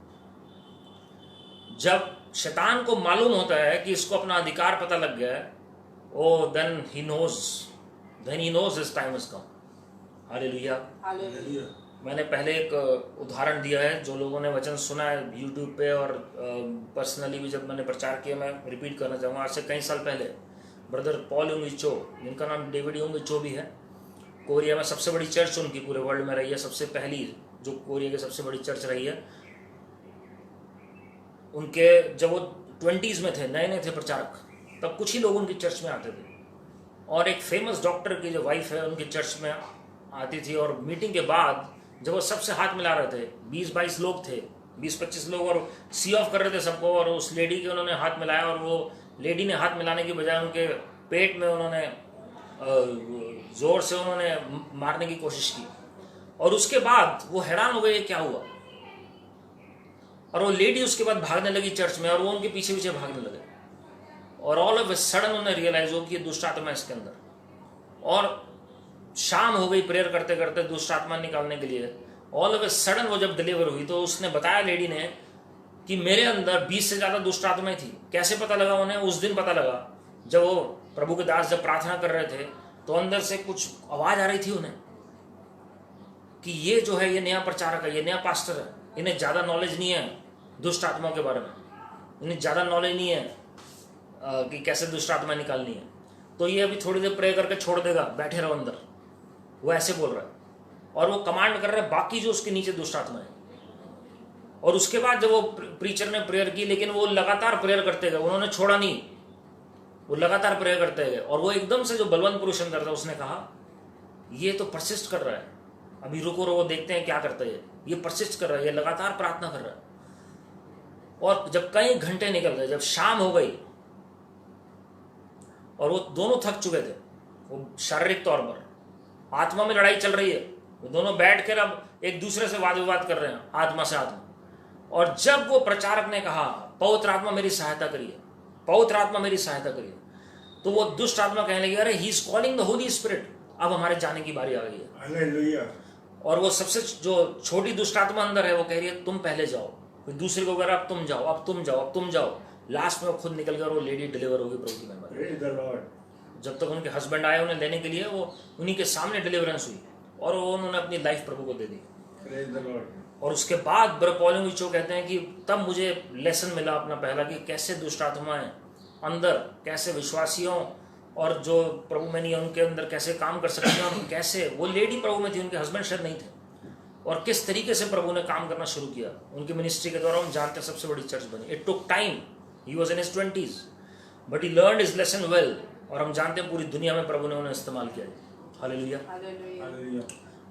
जब शैतान को मालूम होता है कि इसको अपना अधिकार पता लग गया है, O then he knows his time is come. Hallelujah. मैंने पहले एक उदाहरण दिया है, जो लोगों ने वचन सुना है यूट्यूब पे और पर्सनली भी जब मैंने प्रचार किया, मैं रिपीट करना चाहूँगा। आज से कई साल पहले ब्रदर पॉल युंग चो, जिनका नाम डेविड युंग चो भी है, कोरिया में सबसे बड़ी चर्च उनकी पूरे वर्ल्ड में रही है, सबसे पहली जो कोरिया की सबसे बड़ी चर्च रही है। उनके जब वो 20s में थे, नए नए थे प्रचारक, तब कुछ ही लोग उनकी चर्च में आते थे। और एक फेमस डॉक्टर की जो वाइफ है उनकी चर्च में आती थी, और मीटिंग के बाद जब वो सबसे हाथ मिला रहे थे, 20-22 लोग थे, 20-25 लोग, और सी ऑफ कर रहे थे सबको, और उस लेडी के उन्होंने हाथ मिलाया, और वो लेडी ने हाथ मिलाने की बजाय उनके पेट में उन्होंने जोर से उन्होंने मारने की कोशिश की। और उसके बाद वो हैरान हो गए क्या हुआ, और वो लेडी उसके बाद भागने लगी चर्च में, और वो उनके पीछे पीछे भागने लगे। और ऑल ऑफ ए सडन उन्हें रियलाइज हो कि दुष्ट आत्मा इसके अंदर। और शाम हो गई प्रेयर करते करते दुष्ट आत्मा निकालने के लिए। ऑल ऑफ ए सडन वो जब डिलीवर हुई तो उसने बताया, लेडी ने, कि मेरे अंदर 20 से ज्यादा दुष्ट आत्माएं थी। कैसे पता लगा उन्हें? उस दिन पता लगा जब वो प्रभु के दास जब प्रार्थना कर रहे थे, तो अंदर से कुछ आवाज आ रही थी उन्हें कि ये जो है, ये नया प्रचारक है, ये नया पास्टर है, इन्हें ज्यादा नॉलेज नहीं है दुष्ट आत्माओं के बारे में, इन्हें ज्यादा नॉलेज नहीं है कि कैसे दुष्ट आत्मा निकालनी है, तो ये अभी थोड़ी देर प्रे करके छोड़ देगा, बैठे रहो अंदर। वो ऐसे बोल रहा है, और वो कमांड कर रहा है बाकी जो उसके नीचे दुष्ट आत्मा है। और उसके बाद जब वो प्रीचर ने प्रेयर की, लेकिन वो लगातार प्रेयर करते गए, उन्होंने छोड़ा नहीं, वो लगातार प्रेयर करते गए। और वो एकदम से जो बलवंत पुरुष अंदर था, उसने कहा ये तो परसिस्ट कर रहा है, अभी रुको देखते हैं क्या करता है, ये परसिस्ट कर रहा है, ये लगातार प्रार्थना कर रहा है। और जब कई घंटे निकल गए, जब शाम हो गई और वो दोनों थक चुके थे, वो शारीरिक तौर पर, आत्मा में लड़ाई चल रही है, वो दोनों बैठ कर अब एक दूसरे से वाद विवाद कर रहे हैं, आत्मा से आत्मा। और जब वो प्रचारक ने कहा पवित्र आत्मा मेरी सहायता करिए, पवित्र आत्मा मेरी सहायता करिए, तो वो दुष्ट आत्मा कहने लगी, अरे he is calling the Holi spirit, अब हमारे जाने की बारी आ गई है। हालेलुया। और वो सबसे जो छोटी दुष्ट आत्मा अंदर है, वो कह रही है तुम पहले जाओ, फिर दूसरे को कह रहा अब तुम जाओ, अब तुम जाओ, अब तुम जाओ। लास्ट में वो खुद निकल गया और वो लेडी डिलीवर होगी प्रभु की महिमा। जब तक उनके हस्बैंड आए उन्हें लेने के लिए, वो उन्हीं के सामने डिलीवरेंस हुई, और वो उन्होंने अपनी लाइफ प्रभु को दे दी। और उसके बाद ब्रदर पॉल युंग चो कहते हैं कि तब मुझे लेसन मिला अपना पहला, कि कैसे दुष्ट आत्माएं अंदर, कैसे विश्वासियों और जो प्रभु में नहीं है उनके अंदर कैसे काम कर सकती हैं, और कैसे वो लेडी प्रभु में थी, उनके हस्बैंड शायद नहीं थे, और किस तरीके से प्रभु ने काम करना शुरू किया उनकी मिनिस्ट्री के द्वारा। हम जानते हैं सबसे बड़ी चर्च बनी। It took time, he was in his 20s but he learned his lesson well, और हम जानते हैं पूरी दुनिया में प्रभु ने उन्हें इस्तेमाल किया। हालेलुया।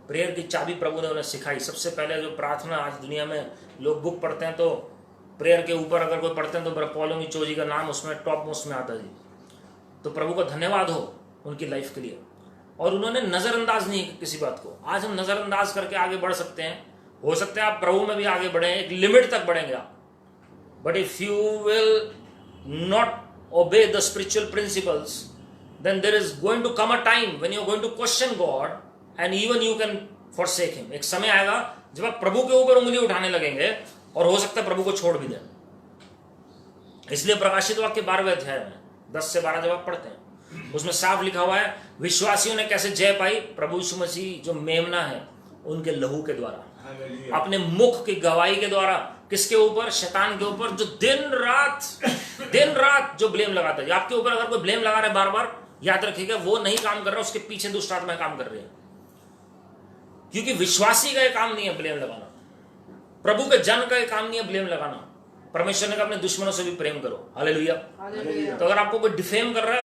प्रेयर की चाबी प्रभु ने उन्हें सिखाई। सबसे पहले जो प्रार्थना, आज दुनिया में लोग बुक पढ़ते हैं तो प्रेयर के ऊपर अगर कोई पढ़ते हैं तो ब्रदर पॉल युंग चो जी का नाम उसमें टॉप मोस्ट में आता जी। तो प्रभु का धन्यवाद हो उनकी लाइफ के लिए। और उन्होंने नजरअंदाज नहीं किसी बात को। आज हम नजरअंदाज करके आगे बढ़ सकते हैं, हो सकता है आप प्रभु में भी आगे बढ़े, एक लिमिट तक बढ़ेंगे आप, but if you will not obey the spiritual principles, then there is going to come a time when you are going to question God and even you can forsake him. एक समय आएगा जब आप प्रभु के ऊपर उंगली उठाने लगेंगे और हो सकता है प्रभु को छोड़ भी दें। इसलिए प्रकाशित वाक्य 12वें अध्याय में 10 से 12 जब आप पढ़ते हैं, उसमें साफ लिखा हुआ है विश्वासियों ने कैसे जय पाई, प्रभु यीशु मसीह जो मेमना है उनके लहू के द्वारा, अपने मुख की गवाही के द्वारा। किसके ऊपर? शैतान के ऊपर, जो दिन रात जो ब्लेम लगाता है आपके ऊपर। अगर कोई ब्लेम लगा रहा है बार बार, याद रखिएगा वो नहीं काम कर रहा, उसके पीछे दुष्ट आत्माएं काम कर रही है। क्योंकि विश्वासी का ये काम नहीं है ब्लेम लगाना, प्रभु के जन का ये काम नहीं है ब्लेम लगाना। परमेश्वर ने कहा अपने दुश्मनों से भी प्रेम करो। हालेलुया। तो अगर आपको कोई डिफेम कर रहा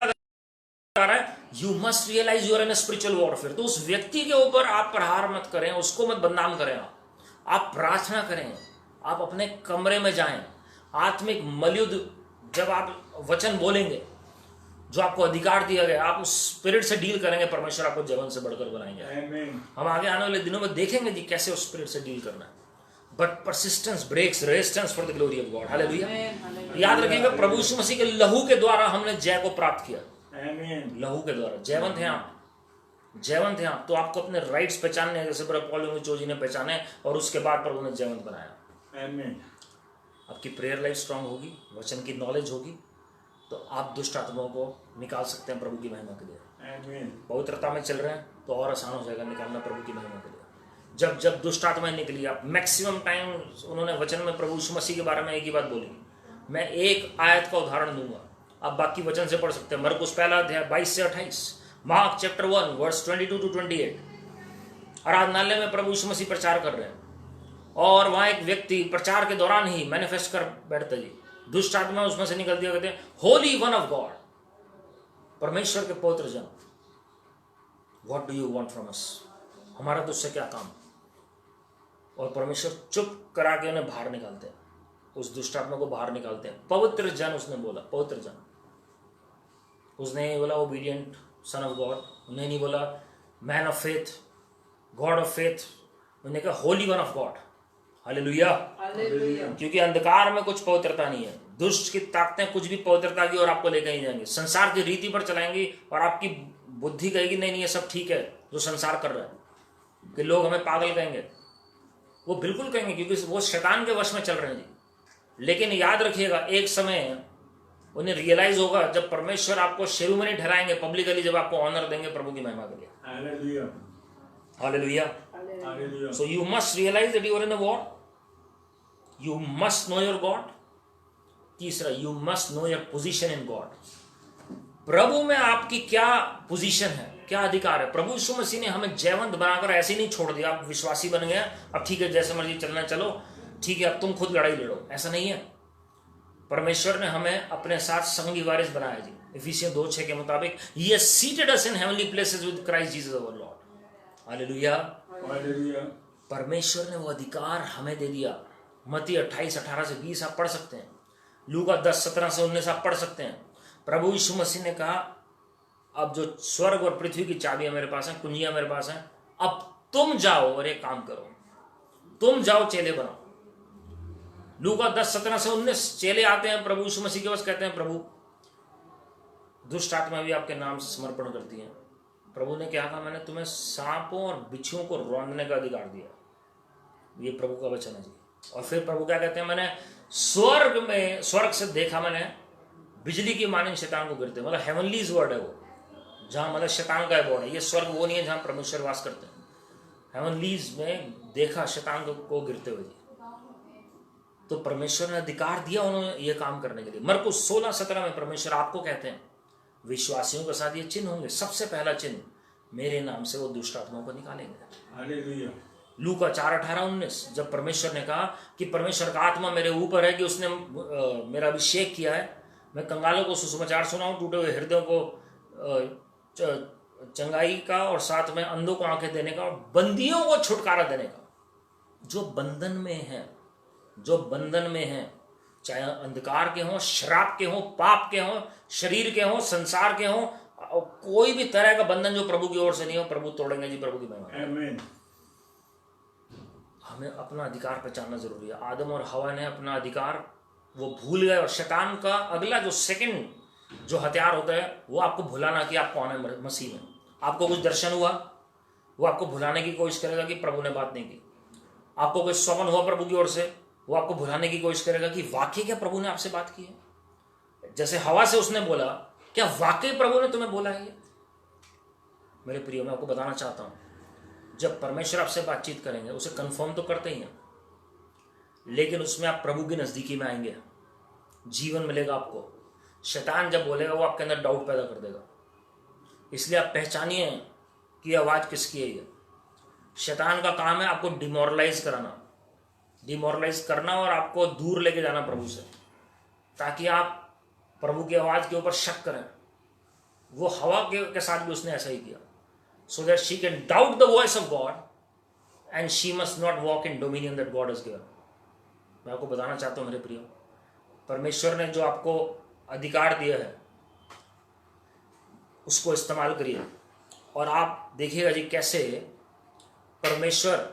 है, you must realise you are in spiritual warfare, तो उस व्यक्ति के ऊपर आप प्रहार मत करें, उसको मत बदनाम करें। आप प्रार्थना करें, आप अपने कमरे में जाएं, आत्मिक मलयुद्ध, जब आप वचन बोलेंगे जो आपको अधिकार दिया गया, आप उस स्पिरिट से डील करेंगे, परमेश्वर आपको जवन से बढ़कर बनाएंगे। हम आगे आने वाले दिनों में देखेंगे जी कैसे उस स्पिरिट से डील करना है। But persistence breaks resistance for the glory of God. Hallelujah. याद रखिएगा प्रभु यीशु मसीह के लहू के द्वारा हमने जय को प्राप्त किया। लहू के द्वारा जयवंत हैं आप, जयवंत हैं आप। तो आपको अपने राइट्स पहचानने, जैसे पौल जी ने पहचाने, और उसके बाद प्रभु ने जयवंत बनाया। आपकी प्रेयर लाइफ स्ट्रांग होगी, वचन की नॉलेज होगी, तो आप दुष्ट आत्माओं को निकाल सकते हैं प्रभु की महिमा के लिए। पवित्रता में चल रहे हैं तो और आसान हो जाएगा निकालना प्रभु की महिमा के लिए। जब दुष्ट आत्माएं निकली, आप मैक्सिमम टाइम उन्होंने वचन में प्रभु यीशु मसीह के बारे में एक ही बात बोली। मैं एक आयत का उदाहरण दूंगा, आप बाकी वचन से पढ़ सकते हैं। मरकुस पहला अध्याय 22 से 28, मार्क चैप्टर 1 वर्स 22 to 28। आराधनालय में प्रभु यीशु मसीह प्रचार कर रहे हैं, और वहां एक व्यक्ति प्रचार के दौरान ही मैनिफेस्ट कर बैठता जी, दुष्ट आत्मा उसमें से निकल दिया। कहते हैं होली वन ऑफ गॉड, परमेश्वर के पवित्र जन, what do you want from अस, हमारा तो उससे क्या काम। और परमेश्वर चुप करा के उन्हें बाहर निकालते हैं, उस दुष्ट आत्मा को बाहर निकालते हैं। पवित्र जन उसने बोला, पवित्र जन। उसने नहीं बोला ओबीडियंट सन ऑफ गॉड, उन्हें नहीं बोला man of faith, God of faith, उन्हें कहा Holi one of God. Hallelujah. क्योंकि अंधकार में कुछ पवित्रता नहीं है, दुष्ट की ताकतें कुछ भी पवित्रता की और आपको लेकर ही जाएंगे, संसार की रीति पर चलाएंगी, और आपकी बुद्धि कहेगी नहीं नहीं ये सब ठीक है जो संसार कर रहा है, कि लोग हमें पागल कहेंगे। वो बिल्कुल कहेंगे क्योंकि वो शैतान के वश में चल रहे हैं जी। लेकिन याद रखिएगा एक समय उन्हें रियलाइज होगा जब परमेश्वर आपको शिरोमणि ठहराएंगे पब्लिकली, जब आपको ऑनर देंगे प्रभु की महिमा के लिए। Hallelujah, hallelujah. So you must realise that you are in a war, you must know your God. तीसरा, you must know your position in God. प्रभु में आपकी क्या पोजीशन है, क्या अधिकार है। प्रभु यीशु मसीह ने हमें जयवंत बनाकर ऐसे नहीं छोड़ दिया, आप विश्वासी बन गए अब ठीक है जैसे मर्जी चलना, चलो ठीक है अब तुम खुद लड़ाई लड़ो, ऐसा नहीं है। परमेश्वर ने हमें अपने साथ संगी वारिस बनाया जी, इफिसियंस 2:6 के मुताबिक। He has seated us in heavenly places with Christ Jesus our Lord। Hallelujah, hallelujah. परमेश्वर ने वो अधिकार हमें दे दिया। मत्ती 28:18 से 20 आप पढ़ सकते हैं, लूका 10:17 से 19 आप पढ़ सकते हैं। प्रभु यीशु मसीह ने कहा अब जो स्वर्ग और पृथ्वी की चाबियां मेरे पास हैं, कुंजियां मेरे पास हैं, अब तुम जाओ और एक काम करो, तुम जाओ चेले बनाओ। लूका 10:17 से 19 चेले आते हैं प्रभु यीशु मसीह के पास, कहते हैं प्रभु दुष्ट आत्मा भी आपके नाम से समर्पण करती हैं। प्रभु ने क्या कहा, मैंने तुम्हें सांपों और बिच्छुओं को रौंदने का अधिकार दिया। ये प्रभु का वचन है जी। और फिर प्रभु क्या कहते हैं, मैंने स्वर्ग से देखा, मैंने बिजली की मानिंद शैतान को गिरते, मतलब हेवनलीज वर्ड है वो, जहां मतलब शैतान का बोर्ड है। ये स्वर्ग वो नहीं है जहां परमेश्वर वास करते हैं, हेवनलीज में देखा शैतान को गिरते हुए। तो परमेश्वर ने अधिकार दिया उन्होंने ये काम करने के लिए। मरकुस 16:17 में परमेश्वर आपको कहते हैं विश्वासियों के साथ ये चिन्ह होंगे, सबसे पहला चिन्ह मेरे नाम से वो दुष्ट आत्माओं को निकालेंगे। हालेलुया। लूका 4:18-19 जब परमेश्वर ने कहा कि परमेश्वर का आत्मा मेरे ऊपर है कि उसने मेरा अभिषेक किया है, मैं कंगालों को सुसमाचार सुनाऊं, टूटे हुए हृदयों को चंगाई का, और साथ में अंधों को आंखें देने का, और बंदियों को छुटकारा देने का। जो बंधन में है, जो बंधन में है, चाहे अंधकार के हों, श्राप के हों, पाप के हों, शरीर के हों, संसार के हों, कोई भी तरह का बंधन जो प्रभु की ओर से नहीं हो, प्रभु तोड़ेंगे जी, प्रभु की महिमा। हमें अपना अधिकार पहचानना जरूरी है। आदम और हवा ने अपना अधिकार वो भूल गए, और शैतान का अगला जो सेकंड जो हथियार होता है वो आपको भुलाना कि आप कौन है मसीह में। आपको कुछ दर्शन हुआ, वो आपको भुलाने की कोशिश करेगा कि प्रभु ने बात नहीं की। आपको कोई स्वप्न हुआ प्रभु की ओर से, वो आपको भुलाने की कोशिश करेगा कि वाकई क्या प्रभु ने आपसे बात की है। जैसे हवा से उसने बोला क्या वाकई प्रभु ने तुम्हें बोला है ये? मेरे प्रियो, मैं आपको बताना चाहता हूं, जब परमेश्वर आपसे बातचीत करेंगे उसे कंफर्म तो करते ही हैं, लेकिन उसमें आप प्रभु की नजदीकी में आएंगे, जीवन मिलेगा आपको। शैतान जब बोलेगा वो आपके अंदर डाउट पैदा कर देगा। इसलिए आप पहचानिए कि आवाज किसकी है ये। शैतान का काम है आपको डिमोरलाइज करना और आपको दूर लेके जाना प्रभु से, ताकि आप प्रभु की आवाज के ऊपर शक करें। वो हवा के साथ भी उसने ऐसा ही किया, so that she can doubt the voice of God and she must not walk in dominion that God has given. मैं आपको बताना चाहता हूं मेरे प्रियो, परमेश्वर ने जो आपको अधिकार दिया है उसको इस्तेमाल करिए, और आप देखिएगा जी कैसे परमेश्वर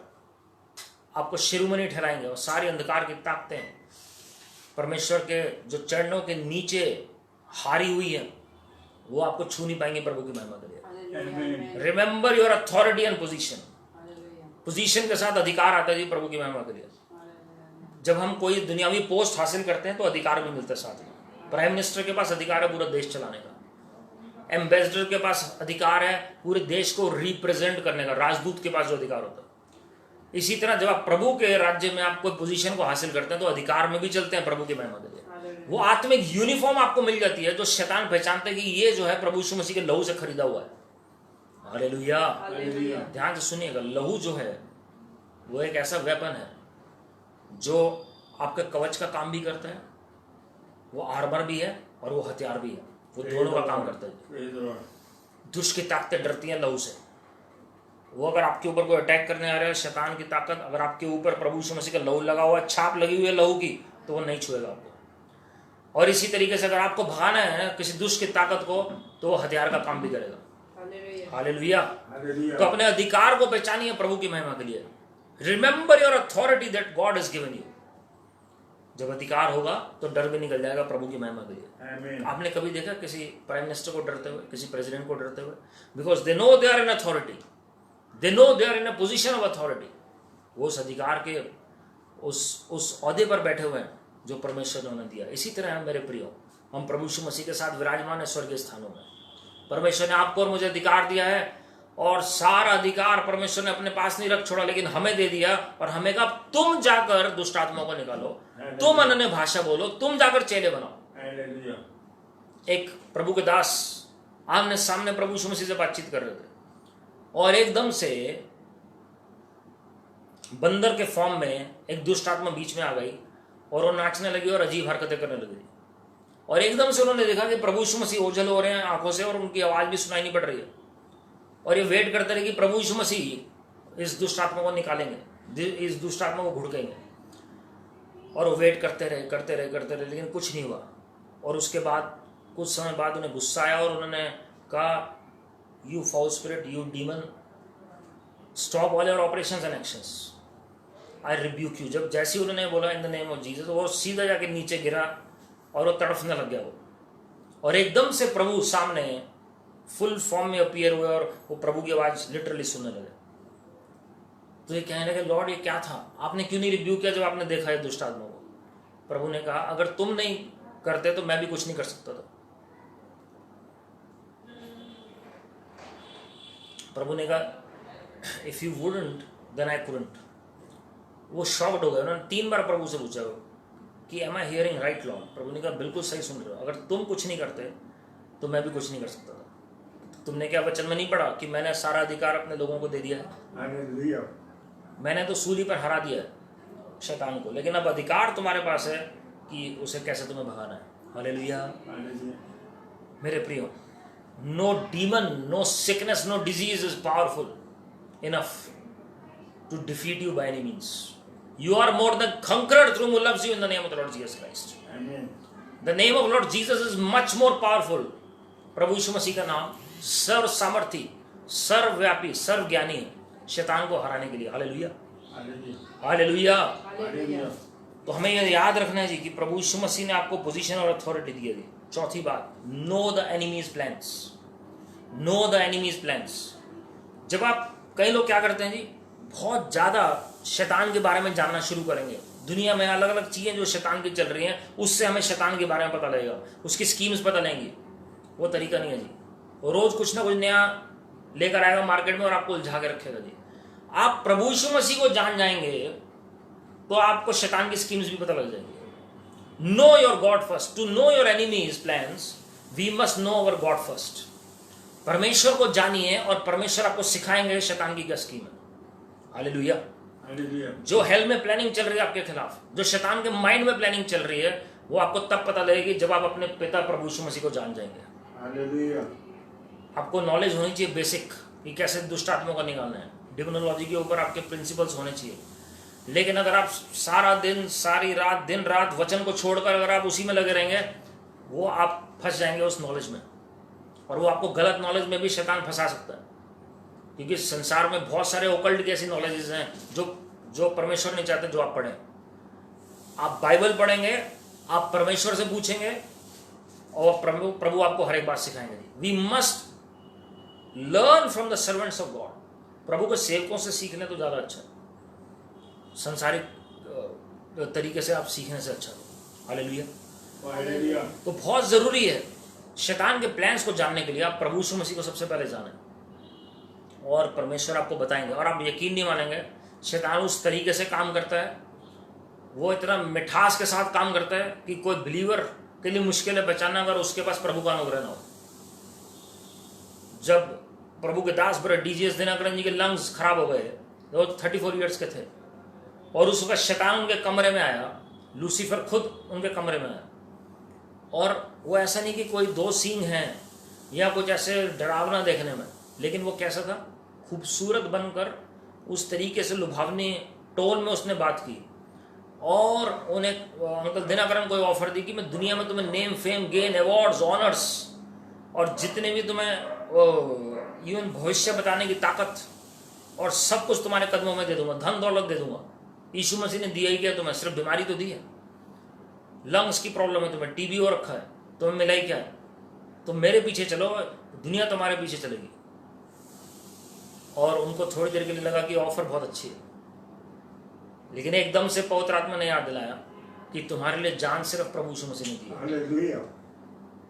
आपको शिरोमणि ठहराएंगे, और सारी अंधकार की ताकतें परमेश्वर के जो चरणों के नीचे हारी हुई है वो आपको छू नहीं पाएंगे प्रभु की महिमा के लिए। Remember your authority and position. Position के साथ अधिकार आता है जी प्रभु की महिमा के लिए। जब हम कोई दुनियावी पोस्ट हासिल करते हैं तो अधिकार भी मिलता है साथ में। प्राइम मिनिस्टर के पास अधिकार है पूरा देश चलाने का, एम्बेसडर के पास अधिकार है पूरे देश को रिप्रेजेंट करने का, राजदूत के पास जो अधिकार होता है। इसी तरह जब आप प्रभु के राज्य में आप कोई पोजीशन को हासिल करते हैं तो अधिकार में भी चलते हैं प्रभु की महिमा के लिए। वो आत्मिक यूनिफॉर्म आपको मिल जाती है जो शैतान पहचानते हैं कि ये जो है प्रभु यीशु मसीह के लहू से खरीदा हुआ है। हालेलुया। ध्यान से सुनिएगा, लहू जो है वो एक ऐसा वेपन है जो आपके कवच का काम भी करता है, वो आर्मर भी है और वो हथियार भी है, वो दोनों का काम करता है। दुष्ट की ताकतें डरती हैं लहू से। वो अगर आपके ऊपर कोई अटैक करने आ रहा है, शैतान की ताकत अगर आपके ऊपर प्रभु यीशु मसीह का लहू लगा हुआ है, छाप लगी हुई है लहू की, तो वो नहीं छुएगा आपको। और इसी तरीके से अगर आपको भगाना है किसी दुष्ट की ताकत को, तो वो हथियार का काम भी करेगा। हालेलुया। तो अपने अधिकार को पहचानिए प्रभु की महिमा के लिए। Remember your authority that God has given you. जब अधिकार होगा तो डर भी निकल जाएगा प्रभु की महिमा के लिए। आपने कभी देखा किसी प्राइम मिनिस्टर को डरते हुए, किसी प्रेसिडेंट को डरते हुए? Because they know they are in authority, they know they are in a position of authority. वो उस अधिकार के उस औहदे पर बैठे हुए हैं जो परमेश्वर ने उन्हें दिया। इसी तरह है मेरे प्रियो, हम प्रभु यीशु मसीह के साथ विराजमान है स्वर्गीय स्थानों में। परमेश्वर ने आपको और मुझे अधिकार दिया है, और सारा अधिकार परमेश्वर ने अपने पास नहीं रख छोड़ा, लेकिन हमें दे दिया। और हमें कहा तुम जाकर दुष्ट आत्माओं को निकालो, तुम अन्य भाषा बोलो, तुम जाकर चेले बनाओ। एक प्रभु के दास आमने सामने प्रभु यीशु मसीह से बातचीत कर रहे थे, और एकदम से बंदर के फॉर्म में एक दुष्ट आत्मा बीच में आ गई और वो नाचने लगी और अजीब हरकतें करने लगी। और एकदम से उन्होंने देखा कि प्रभु यीशु मसीह ओझल हो रहे हैं आंखों से, और उनकी आवाज भी सुनाई नहीं पड़ रही है। और ये वेट करते रहे कि प्रभु यीशु मसीह इस दुष्ट आत्मा को निकालेंगे, इस दुष्ट आत्मा को घुड़केंगे। और वो वेट करते रहे, लेकिन कुछ नहीं हुआ। और उसके बाद कुछ समय बाद उन्हें गुस्सा आया और उन्होंने कहा, you foul spirit, you demon, stop all your operations and actions, I rebuke you. जब जैसे ही उन्होंने बोला इन द नेम ऑफ जीसस, वो सीधा जाके नीचे गिरा और वो तड़फने लग गया वो। और एकदम से प्रभु सामने फुल फॉर्म में अपीयर हुए और वो प्रभु की आवाज लिटरली सुनने लगे। तो ये कहने लगे, लॉर्ड ये क्या था, आपने क्यों नहीं रिब्यूक किया जब आपने देखा है दुष्ट आत्मा को? प्रभु ने कहा, अगर तुम नहीं करते तो मैं भी कुछ नहीं कर सकता था। प्रभु ने कहा, if you wouldn't then I couldn't. वो शॉक्ड हो गए। उन्होंने 3 बार प्रभु से पूछा कि am I hearing right Lord? प्रभु ने कहा, बिल्कुल सही सुन रहे हो, अगर तुम कुछ नहीं करते तो मैं भी कुछ नहीं कर सकता था। तुमने क्या वचन में नहीं पढ़ा कि मैंने सारा अधिकार अपने लोगों को दे दिया है? मैंने तो सूली पर हरा दिया है शैतान को, लेकिन अब अधिकार तुम्हारे पास है कि उसे कैसे तुम्हें भगाना है। हालेलुया। मेरे प्रियो, no demon, no sickness, no disease is powerful enough to defeat you by any means. You are more than conqueror through who loves you in the name of the Lord Jesus Christ. Amen. The name of Lord Jesus is much more powerful. प्रभु यीशु मसीह का नाम सर्व सामर्थी, सर्वव्यापी, सर्वज्ञानी है शैतान को हराने के लिए। Hallelujah, hallelujah. तो हमें यह याद रखना है जी कि प्रभु यीशु मसीह ने आपको पोजीशन और अथॉरिटी दी है। चौथी बात, know the enemies plans. Know the enemies plans. जब आप, कई लोग क्या करते हैं जी, बहुत ज्यादा शैतान के बारे में जानना शुरू करेंगे। दुनिया में अलग अलग चीजें जो शैतान की चल रही हैं, उससे हमें शैतान के बारे में पता लगेगा, उसकी स्कीम्स पता लगेंगी। वो तरीका नहीं है जी। वो रोज कुछ ना कुछ नया लेकर आएगा मार्केट में और आपको उलझा के रखेगा जी। आप प्रभु यीशु मसीह को जान जाएंगे तो आपको शैतान की स्कीम्स भी पता लग जाएंगी। Know your God first. To know your enemies plans we must know our God first. परमेश्वर को जानिए और परमेश्वर आपको सिखाएंगे शैतान की क्या स्कीम है। हालेलुया। जो हेल में प्लानिंग चल रही है आपके खिलाफ, जो शैतान के माइंड में प्लानिंग चल रही है, वो आपको तब पता लगेगी जब आप अपने पिता प्रभु यीशु मसीह को जान जाएंगे। हालेलुया। आपको नॉलेज होनी चाहिए बेसिक कि कैसे दुष्ट आत्माओं का निकालना है। डिमोनोलॉजी के ऊपर आपके प्रिंसिपल्स होने चाहिए। लेकिन अगर आप सारा दिन सारी रात दिन रात वचन को छोड़कर अगर आप उसी में लगे रहेंगे, वो आप फंस जाएंगे उस नॉलेज में, और वो आपको गलत नॉलेज में भी शैतान फंसा सकता है। क्योंकि संसार में बहुत सारे ओकल्ट की ऐसी नॉलेजेस हैं जो परमेश्वर नहीं चाहते जो आप पढ़ें। आप बाइबल पढ़ेंगे, आप परमेश्वर से पूछेंगे और प्रभु आपको हर एक बात सिखाएंगे। We must learn from the servants of God. प्रभु के सेवकों से सीखने तो ज्यादा अच्छा है, संसारिक तरीके से आप सीखने से अच्छा है। हालेलुया। तो बहुत जरूरी है शैतान के प्लान्स को जानने के लिए आप प्रभु यीशु मसीह को सबसे पहले जानें, और परमेश्वर आपको बताएंगे। और आप यकीन नहीं मानेंगे, शैतान उस तरीके से काम करता है, वो इतना मिठास के साथ काम करता है कि कोई बिलीवर के लिए मुश्किल है पहचानना अगर उसके पास प्रभु का अनुग्रह ना हो। जब प्रभु के दास ब्रदर डीजीएस दिनकरन जी के लंग्स खराब हो गए, वो 34 ईयर्स के थे, और उस वक्त शैतान उनके कमरे में आया, लूसीफर खुद उनके कमरे में आया। और वो ऐसा नहीं कि कोई दो सींग हैं या कुछ ऐसे डरावना देखने में, लेकिन वो कैसा था, खूबसूरत बनकर उस तरीके से लुभावनी टोन में उसने बात की। और उन्हें अंकल दिनकरन को ऑफर दी कि मैं दुनिया में तुम्हें name fame gain awards honours और जितने भी तुम्हें इवन भविष्य बताने की ताकत और सब कुछ तुम्हारे कदमों में दे दूंगा, धन दौलत दे दूंगा। यीशु मसीह ने दिया ही क्या तुम्हें? सिर्फ बीमारी तो दी है, लंग्स की प्रॉब्लम है तुम्हें, टीबी हो रखा है, तुम्हें मिला ही क्या है? तुम मेरे पीछे चलो, दुनिया तुम्हारे पीछे चलेगी। और उनको थोड़ी देर के लिए लगा कि ऑफर बहुत अच्छी है, लेकिन एकदम से पवित्र आत्मा ने याद दिलाया कि तुम्हारे लिए जान सिर्फ प्रभु यीशु मसीह ने दी है।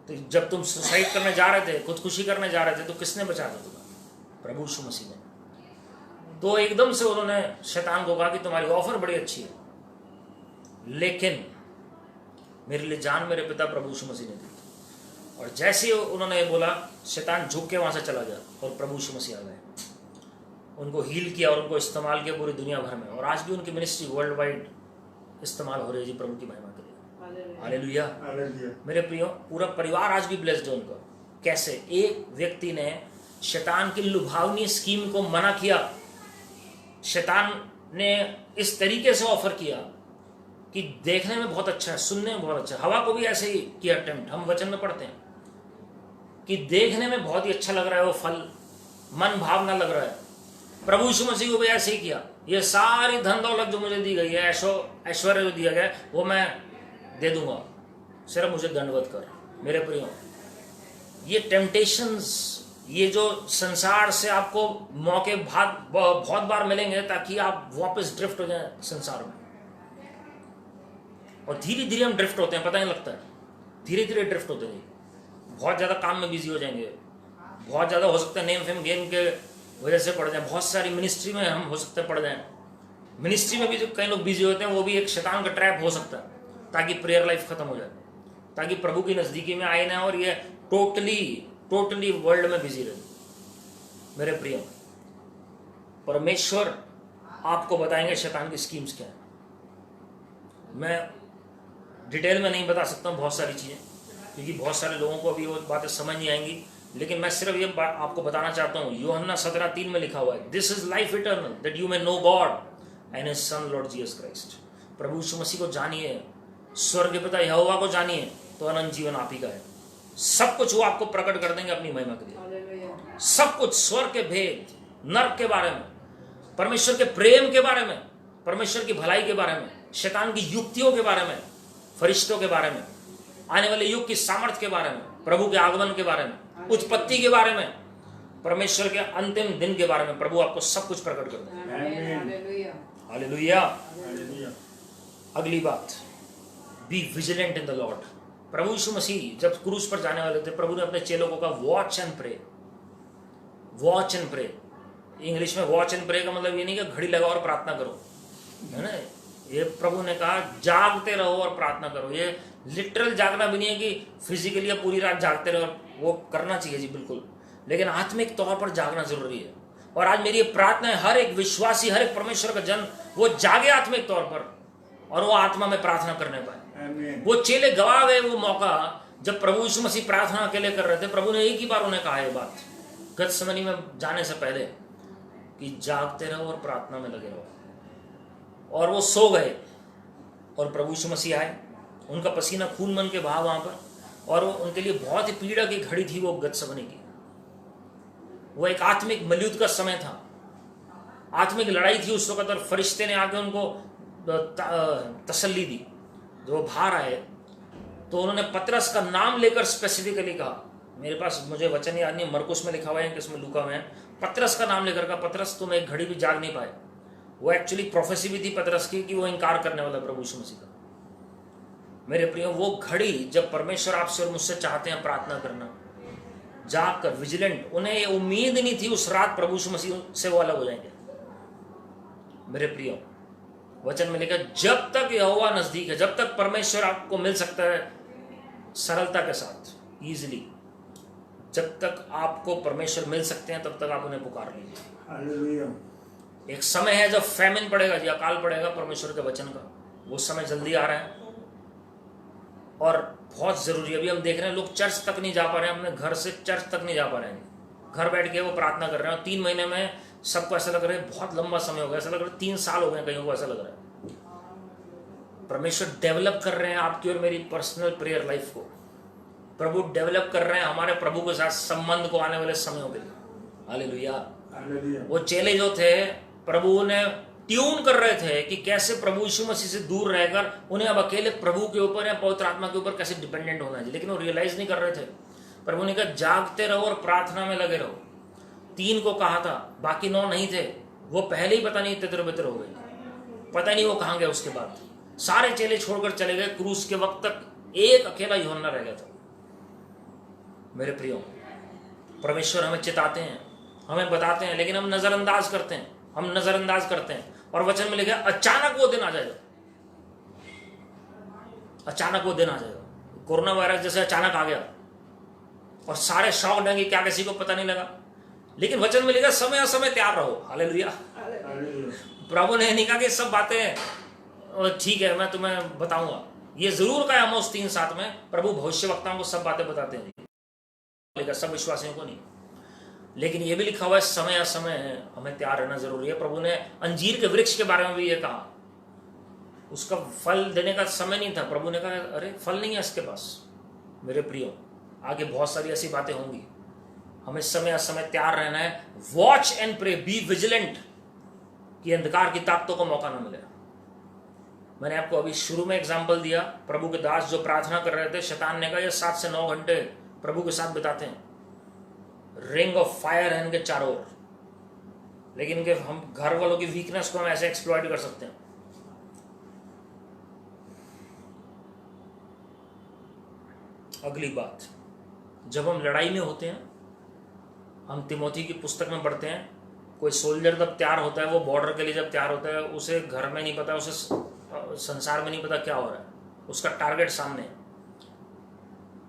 तो जब तुम सुसाइड करने जा रहे थे, खुदकुशी करने जा रहे थे, तो किसने बचाया था तुम्हें? प्रभु यीशु मसीह ने। तो एकदम से उन्होंने शैतान को कहा कि तुम्हारी ऑफर बड़ी अच्छी है, लेकिन मेरे लिए जान मेरे पिता प्रभु यीशु मसीह ने दी। और जैसे ही उन्होंने बोला, शैतान झुक के वहां से चला गया और प्रभु यीशु मसीह आ गए, उनको हील किया और उनको इस्तेमाल किया पूरी दुनिया भर में। और आज भी उनकी मिनिस्ट्री वर्ल्ड वाइड इस्तेमाल हो रही है जी प्रभु की महिमा के लिए। हालेलुया। मेरे प्रियो, पूरा परिवार आज भी ब्लेस्ड है उनका। कैसे? एक व्यक्ति ने शैतान की लुभावनी स्कीम को मना किया। शैतान ने इस तरीके से ऑफर किया कि देखने में बहुत अच्छा है, सुनने में बहुत अच्छा है। हवा को भी ऐसे ही किया अटेम्प्ट, हम वचन में पढ़ते हैं कि देखने में बहुत ही अच्छा लग रहा है वो फल, मन भावना लग रहा है। प्रभु यीशु मसीह को भी ऐसे ही किया। ये सारी धन दौलत जो मुझे दी गई है, ऐश्वर्य जो दिया गया, वो मैं दे दूंगा, सिर्फ मुझे दंडवत कर। मेरे प्रियो, ये टेम्पटेशंस, ये जो संसार से आपको मौके बहुत बार मिलेंगे ताकि आप वापस ड्रिफ्ट हो जाए संसार में। और धीरे धीरे हम ड्रिफ्ट होते हैं, पता नहीं लगता है, धीरे धीरे ड्रिफ्ट होते हैं। बहुत ज़्यादा काम में बिजी हो जाएंगे, बहुत ज़्यादा हो सकता है नेम फेम गेम के वजह से पड़ जाए, बहुत सारी मिनिस्ट्री में हम हो सकते हैं पड़ जाएं। मिनिस्ट्री में भी जो कई लोग बिजी होते हैं, वो भी एक शैतान का ट्रैप हो सकता है, ताकि प्रेयर लाइफ खत्म हो जाए, ताकि प्रभु की नज़दीकी में आए ना और ये टोटली वर्ल्ड में बिजी रहे। मेरे प्रिय, परमेश्वर आपको बताएंगे शैतान की स्कीम्स क्या है। मैं डिटेल में नहीं बता सकता हूँ बहुत सारी चीज़ें, क्योंकि बहुत सारे लोगों को अभी वो बातें समझ नहीं आएंगी, लेकिन मैं सिर्फ ये बात आपको बताना चाहता हूँ। यूहन्ना 17:3 में लिखा हुआ है, this is life eternal that you may know God and his son Lord Jesus Christ. प्रभु यीशु मसीह को जानिए, स्वर्ग के पिता यहोवा को जानिए, तो अनंत जीवन आप ही का है। सब कुछ वो आपको प्रकट कर देंगे अपनी महिमा के लिए। सब कुछ, स्वर्ग के भेद, नर्क के बारे में, परमेश्वर के प्रेम के बारे में, परमेश्वर की भलाई के बारे में, शैतान की युक्तियों के बारे में, फरिश्तों के बारे में, आने वाले युग की सामर्थ्य के बारे में, प्रभु के आगमन के बारे में, उत्पत्ति के बारे में, परमेश्वर के अंतिम दिन के बारे में प्रभु आपको सब कुछ प्रकट कर देंगे। हालेलुया। अगली बात, be vigilant in the Lord. प्रभु यीशु मसीह जब क्रूस पर जाने वाले थे, प्रभु ने अपने चेलों को कहा watch and pray. Watch and pray, English में वॉच एंड प्रे का मतलब ये नहीं कि घड़ी लगाओ और प्रार्थना करो, है ना। ये प्रभु ने कहा जागते रहो और प्रार्थना करो। ये लिटरल जागना भी नहीं है कि फिजिकली पूरी रात जागते रहो, वो करना चाहिए जी बिल्कुल, लेकिन आत्मिक तौर पर जागना जरूरी है। और आज मेरी प्रार्थना है हर एक विश्वासी, हर एक परमेश्वर का जन वो जागे आत्मिक तौर पर और वो आत्मा में प्रार्थना करने पाए। वो चेले गवा गए वो मौका जब प्रभु यीशु मसीह प्रार्थना अकेले कर रहे थे। प्रभु ने एक ही बार उन्हें कहा ये बात गतसमनी में जाने से पहले कि जागते रहो और प्रार्थना में लगे रहो। और वो सो गए और प्रभु यीशु मसीह आए, उनका पसीना खून मन के बहा वहां पर, और वो उनके लिए बहुत ही पीड़ा की घड़ी थी वो गतसमनी की। वो एक आत्मिक मलयुद्ध का समय था, आत्मिक लड़ाई थी उस वक्त। और फरिश्ते ने आके उनको तसल्ली दी। जो वो बाहर आए तो उन्होंने पतरस का नाम लेकर स्पेसिफिकली कहा, मेरे पास मुझे वचन याद नहीं, मरकुस में लिखा हुआ है किसमें लूका में है, पतरस का नाम लेकर कहा पतरस तुम एक घड़ी भी जाग नहीं पाए। वो एक्चुअली प्रोफेसी भी थी पतरस की कि वो इनकार करने वाला प्रभु यीशु मसीह का। मेरे प्रियो, वो घड़ी जब परमेश्वर आपसे और मुझसे चाहते हैं प्रार्थना करना, जागकर विजिलेंट, उन्हें ये उम्मीद नहीं थी उस रात प्रभु यीशु मसीह से वो अलग हो जाएंगे। मेरे प्रियो, वचन में लिखा जब तक यहोवा नजदीक है, जब तक परमेश्वर आपको मिल सकता है सरलता के साथ, इजीली, जब तक आपको परमेश्वर मिल सकते हैं तब तक आप उन्हें पुकार लीजिए। एक समय है जब फैमिन पड़ेगा जी, अकाल पड़ेगा परमेश्वर के वचन का, वो समय जल्दी आ रहा है और बहुत जरूरी है। अभी हम देख रहे हैं लोग चर्च तक नहीं जा पा रहे हैं, अपने घर से चर्च तक नहीं जा पा रहे हैं, घर बैठ के वो प्रार्थना कर रहे हैं। 3 महीने में सबको ऐसा लग रहा है बहुत लंबा समय हो गया, ऐसा लग रहा है 3 साल हो गए, कईयों को ऐसा लग रहा है। परमेश्वर डेवलप कर रहे हैं आपकी और मेरी पर्सनल प्रेयर लाइफ को, प्रभु डेवलप कर रहे हैं हमारे प्रभु के साथ संबंध को आने वाले समयों के लिए। हालेलुया। वो चेले जो थे प्रभु ने ट्यून कर रहे थे कि कैसे प्रभु यीशु मसीह से दूर रहकर उन्हें अब अकेले प्रभु के ऊपर या पवित्र आत्मा के ऊपर कैसे डिपेंडेंट होना है, लेकिन वो रियलाइज नहीं कर रहे थे। प्रभु ने कहा जागते रहो और प्रार्थना में लगे रहो। 3 को कहा था, बाकी 9 नहीं थे, वो पहले ही पता नहीं तितर बितर हो गए, पता नहीं वो कहां गए। उसके बाद सारे चेले छोड़कर चले गए, क्रूस के वक्त तक एक अकेला यूहन्ना रह गया था। मेरे प्रियो, परमेश्वर हमें चिताते हैं, हमें बताते हैं, लेकिन हम नजरअंदाज करते हैं, और वचन में लिखा है अचानक वो दिन आ जाएगा, अचानक वो दिन आ जाएगा। कोरोना वायरस जैसे अचानक आ गया और सारे शॉक देंगे, क्या किसी को पता नहीं लगा, लेकिन वचन में लिखा समय असमय तैयार रहो। हालेलुया। प्रभु ने नहीं कहा कि सब बातें ठीक है मैं तुम्हें बताऊंगा, ये जरूर कहा आमोस 3:7 में, प्रभु भविष्यवक्ताओं को सब बातें बताते हैं, लेकिन सब विश्वासियों को नहीं। लेकिन ये भी लिखा हुआ है समय असमय है, हमें तैयार रहना जरूरी है। प्रभु ने अंजीर के वृक्ष के बारे में भी ये कहा, उसका फल देने का समय नहीं था, प्रभु ने कहा अरे फल नहीं है इसके पास। मेरे प्रियो, आगे बहुत सारी ऐसी बातें होंगी, हमें समय असमय तैयार रहना है। Watch and pray, be vigilant, कि अंधकार की ताकतों को मौका ना मिले। मैंने आपको अभी शुरू में एग्जाम्पल दिया, प्रभु के दास जो प्रार्थना कर रहे थे, शैतान ने कहा ये 7 से 9 घंटे प्रभु के साथ बिताते हैं, रिंग ऑफ फायर है इनके चारों ओर, लेकिन इनके हम घर वालों की वीकनेस को हम ऐसे एक्सप्लॉइट कर सकते हैं। अगली बात, जब हम लड़ाई में होते हैं, हम तिमोथी की पुस्तक में पढ़ते हैं, कोई सोल्जर जब तैयार होता है, वो बॉर्डर के लिए जब तैयार होता है, उसे घर में नहीं पता, उसे संसार में नहीं पता क्या हो रहा है, उसका टारगेट सामने है,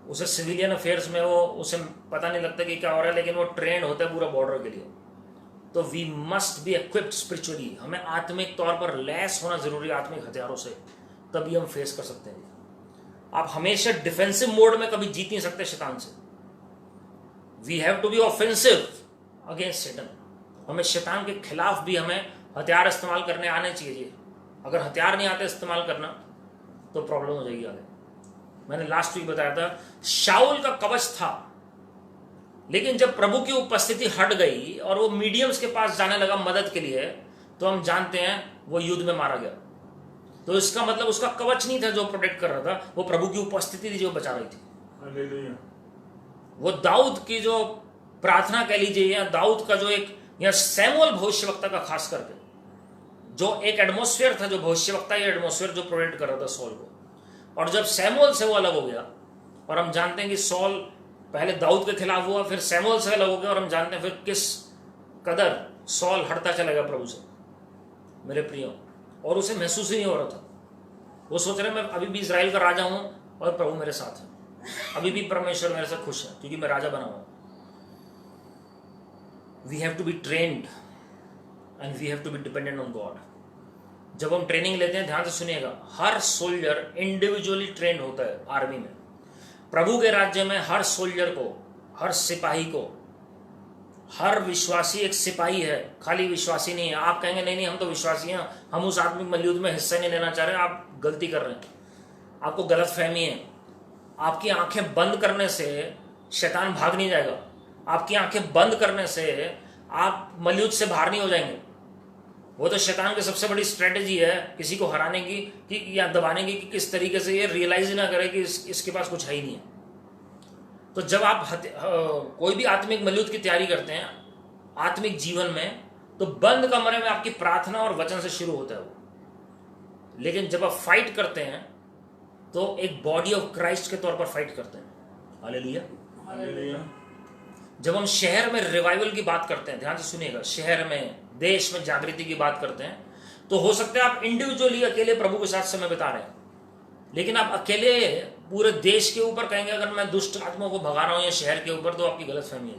उसे सिविलियन अफेयर्स में वो उसे पता नहीं लगता कि क्या हो रहा है, लेकिन वो ट्रेंड होता है पूरा बॉर्डर के लिए। तो we must be equipped spiritually, हमें आत्मिक तौर पर लैस होना जरूरी है आत्मिक हथियारों से, तभी हम फेस कर सकते हैं। आप हमेशा डिफेंसिव मोड में कभी जीत नहीं सकते शैतान से। We have to be offensive against Satan, हमें शैतान के खिलाफ भी हमें हथियार इस्तेमाल करने आने चाहिए। अगर हथियार नहीं आते इस्तेमाल करना तो प्रॉब्लम हो जाएगी आगे। मैंने लास्ट वीक बताया था, शाऊल का कवच था, लेकिन जब प्रभु की उपस्थिति हट गई और वो मीडियम्स के पास जाने लगा मदद के लिए, तो हम जानते हैं वो युद्ध में मारा गया। तो इसका मतलब उसका कवच नहीं था जो प्रोटेक्ट कर रहा था, वो प्रभु की उपस्थिति थी जो बचा रही थी। वो दाऊद की जो प्रार्थना कह लीजिए, या दाऊद का जो एक, या सैमुअल भविष्यवक्ता का खास करके जो एक एटमॉस्फेयर था, जो भविष्यवक्ता ये एटमॉस्फेयर जो प्रोटेक्ट कर रहा था सॉल को, और जब सैमुअल से वो अलग हो गया और हम जानते हैं कि सॉल पहले दाऊद के खिलाफ हुआ, फिर सैमुअल से अलग हो गया, और हम जानते हैं फिर किस कदर सॉल हटता चला गया प्रभु से मेरे प्रियो, और उसे महसूस ही नहीं हो रहा था। वो सोच रहे मैं अभी भी इजराइल का राजा हूं और प्रभु मेरे साथ है, अभी भी परमेश्वर मेरे से खुश है क्योंकि मैं राजा बना हुआ। We have to be trained and we have to be dependent on God. जब हम ट्रेनिंग लेते हैं, ध्यान से सुनिएगा, हर सोल्जर इंडिविजुअली ट्रेंड होता है आर्मी में। प्रभु के राज्य में हर सोल्जर को, हर सिपाही को, हर विश्वासी एक सिपाही है, खाली विश्वासी नहीं है। आप कहेंगे नहीं हम तो विश्वासी हैं, हम उस आत्मिक मल्लयुद्ध में हिस्सा नहीं लेना चाह रहे, आप गलती कर रहे हैं, आपको गलत फहमी है। आपकी आंखें बंद करने से शैतान भाग नहीं जाएगा, आपकी आंखें बंद करने से आप मल्लयुद्ध से बाहर नहीं हो जाएंगे। वो तो शैतान की सबसे बड़ी स्ट्रेटेजी है किसी को हराने की कि या दबाने की, कि किस तरीके से ये रियलाइज ना करे कि इसके पास कुछ है ही नहीं है। तो जब आप कोई भी आत्मिक मल्लयुद्ध की तैयारी करते हैं आत्मिक जीवन में, तो बंद कमरे में आपकी प्रार्थना और वचन से शुरू होता है वो। लेकिन जब आप फाइट करते हैं तो एक बॉडी ऑफ क्राइस्ट के तौर पर फाइट करते हैं। Hallelujah, hallelujah. जब हम शहर में रिवाइवल की बात करते हैं, ध्यान से सुनिएगा, शहर में, देश में जागृति की बात करते हैं, तो हो सकता है आप इंडिविजुअली अकेले प्रभु के साथ समय बिता रहे हैं, लेकिन आप अकेले पूरे देश के ऊपर कहेंगे अगर मैं दुष्ट आत्माओं को भगा रहा हूं या शहर के ऊपर, तो आपकी गलत फहमी है।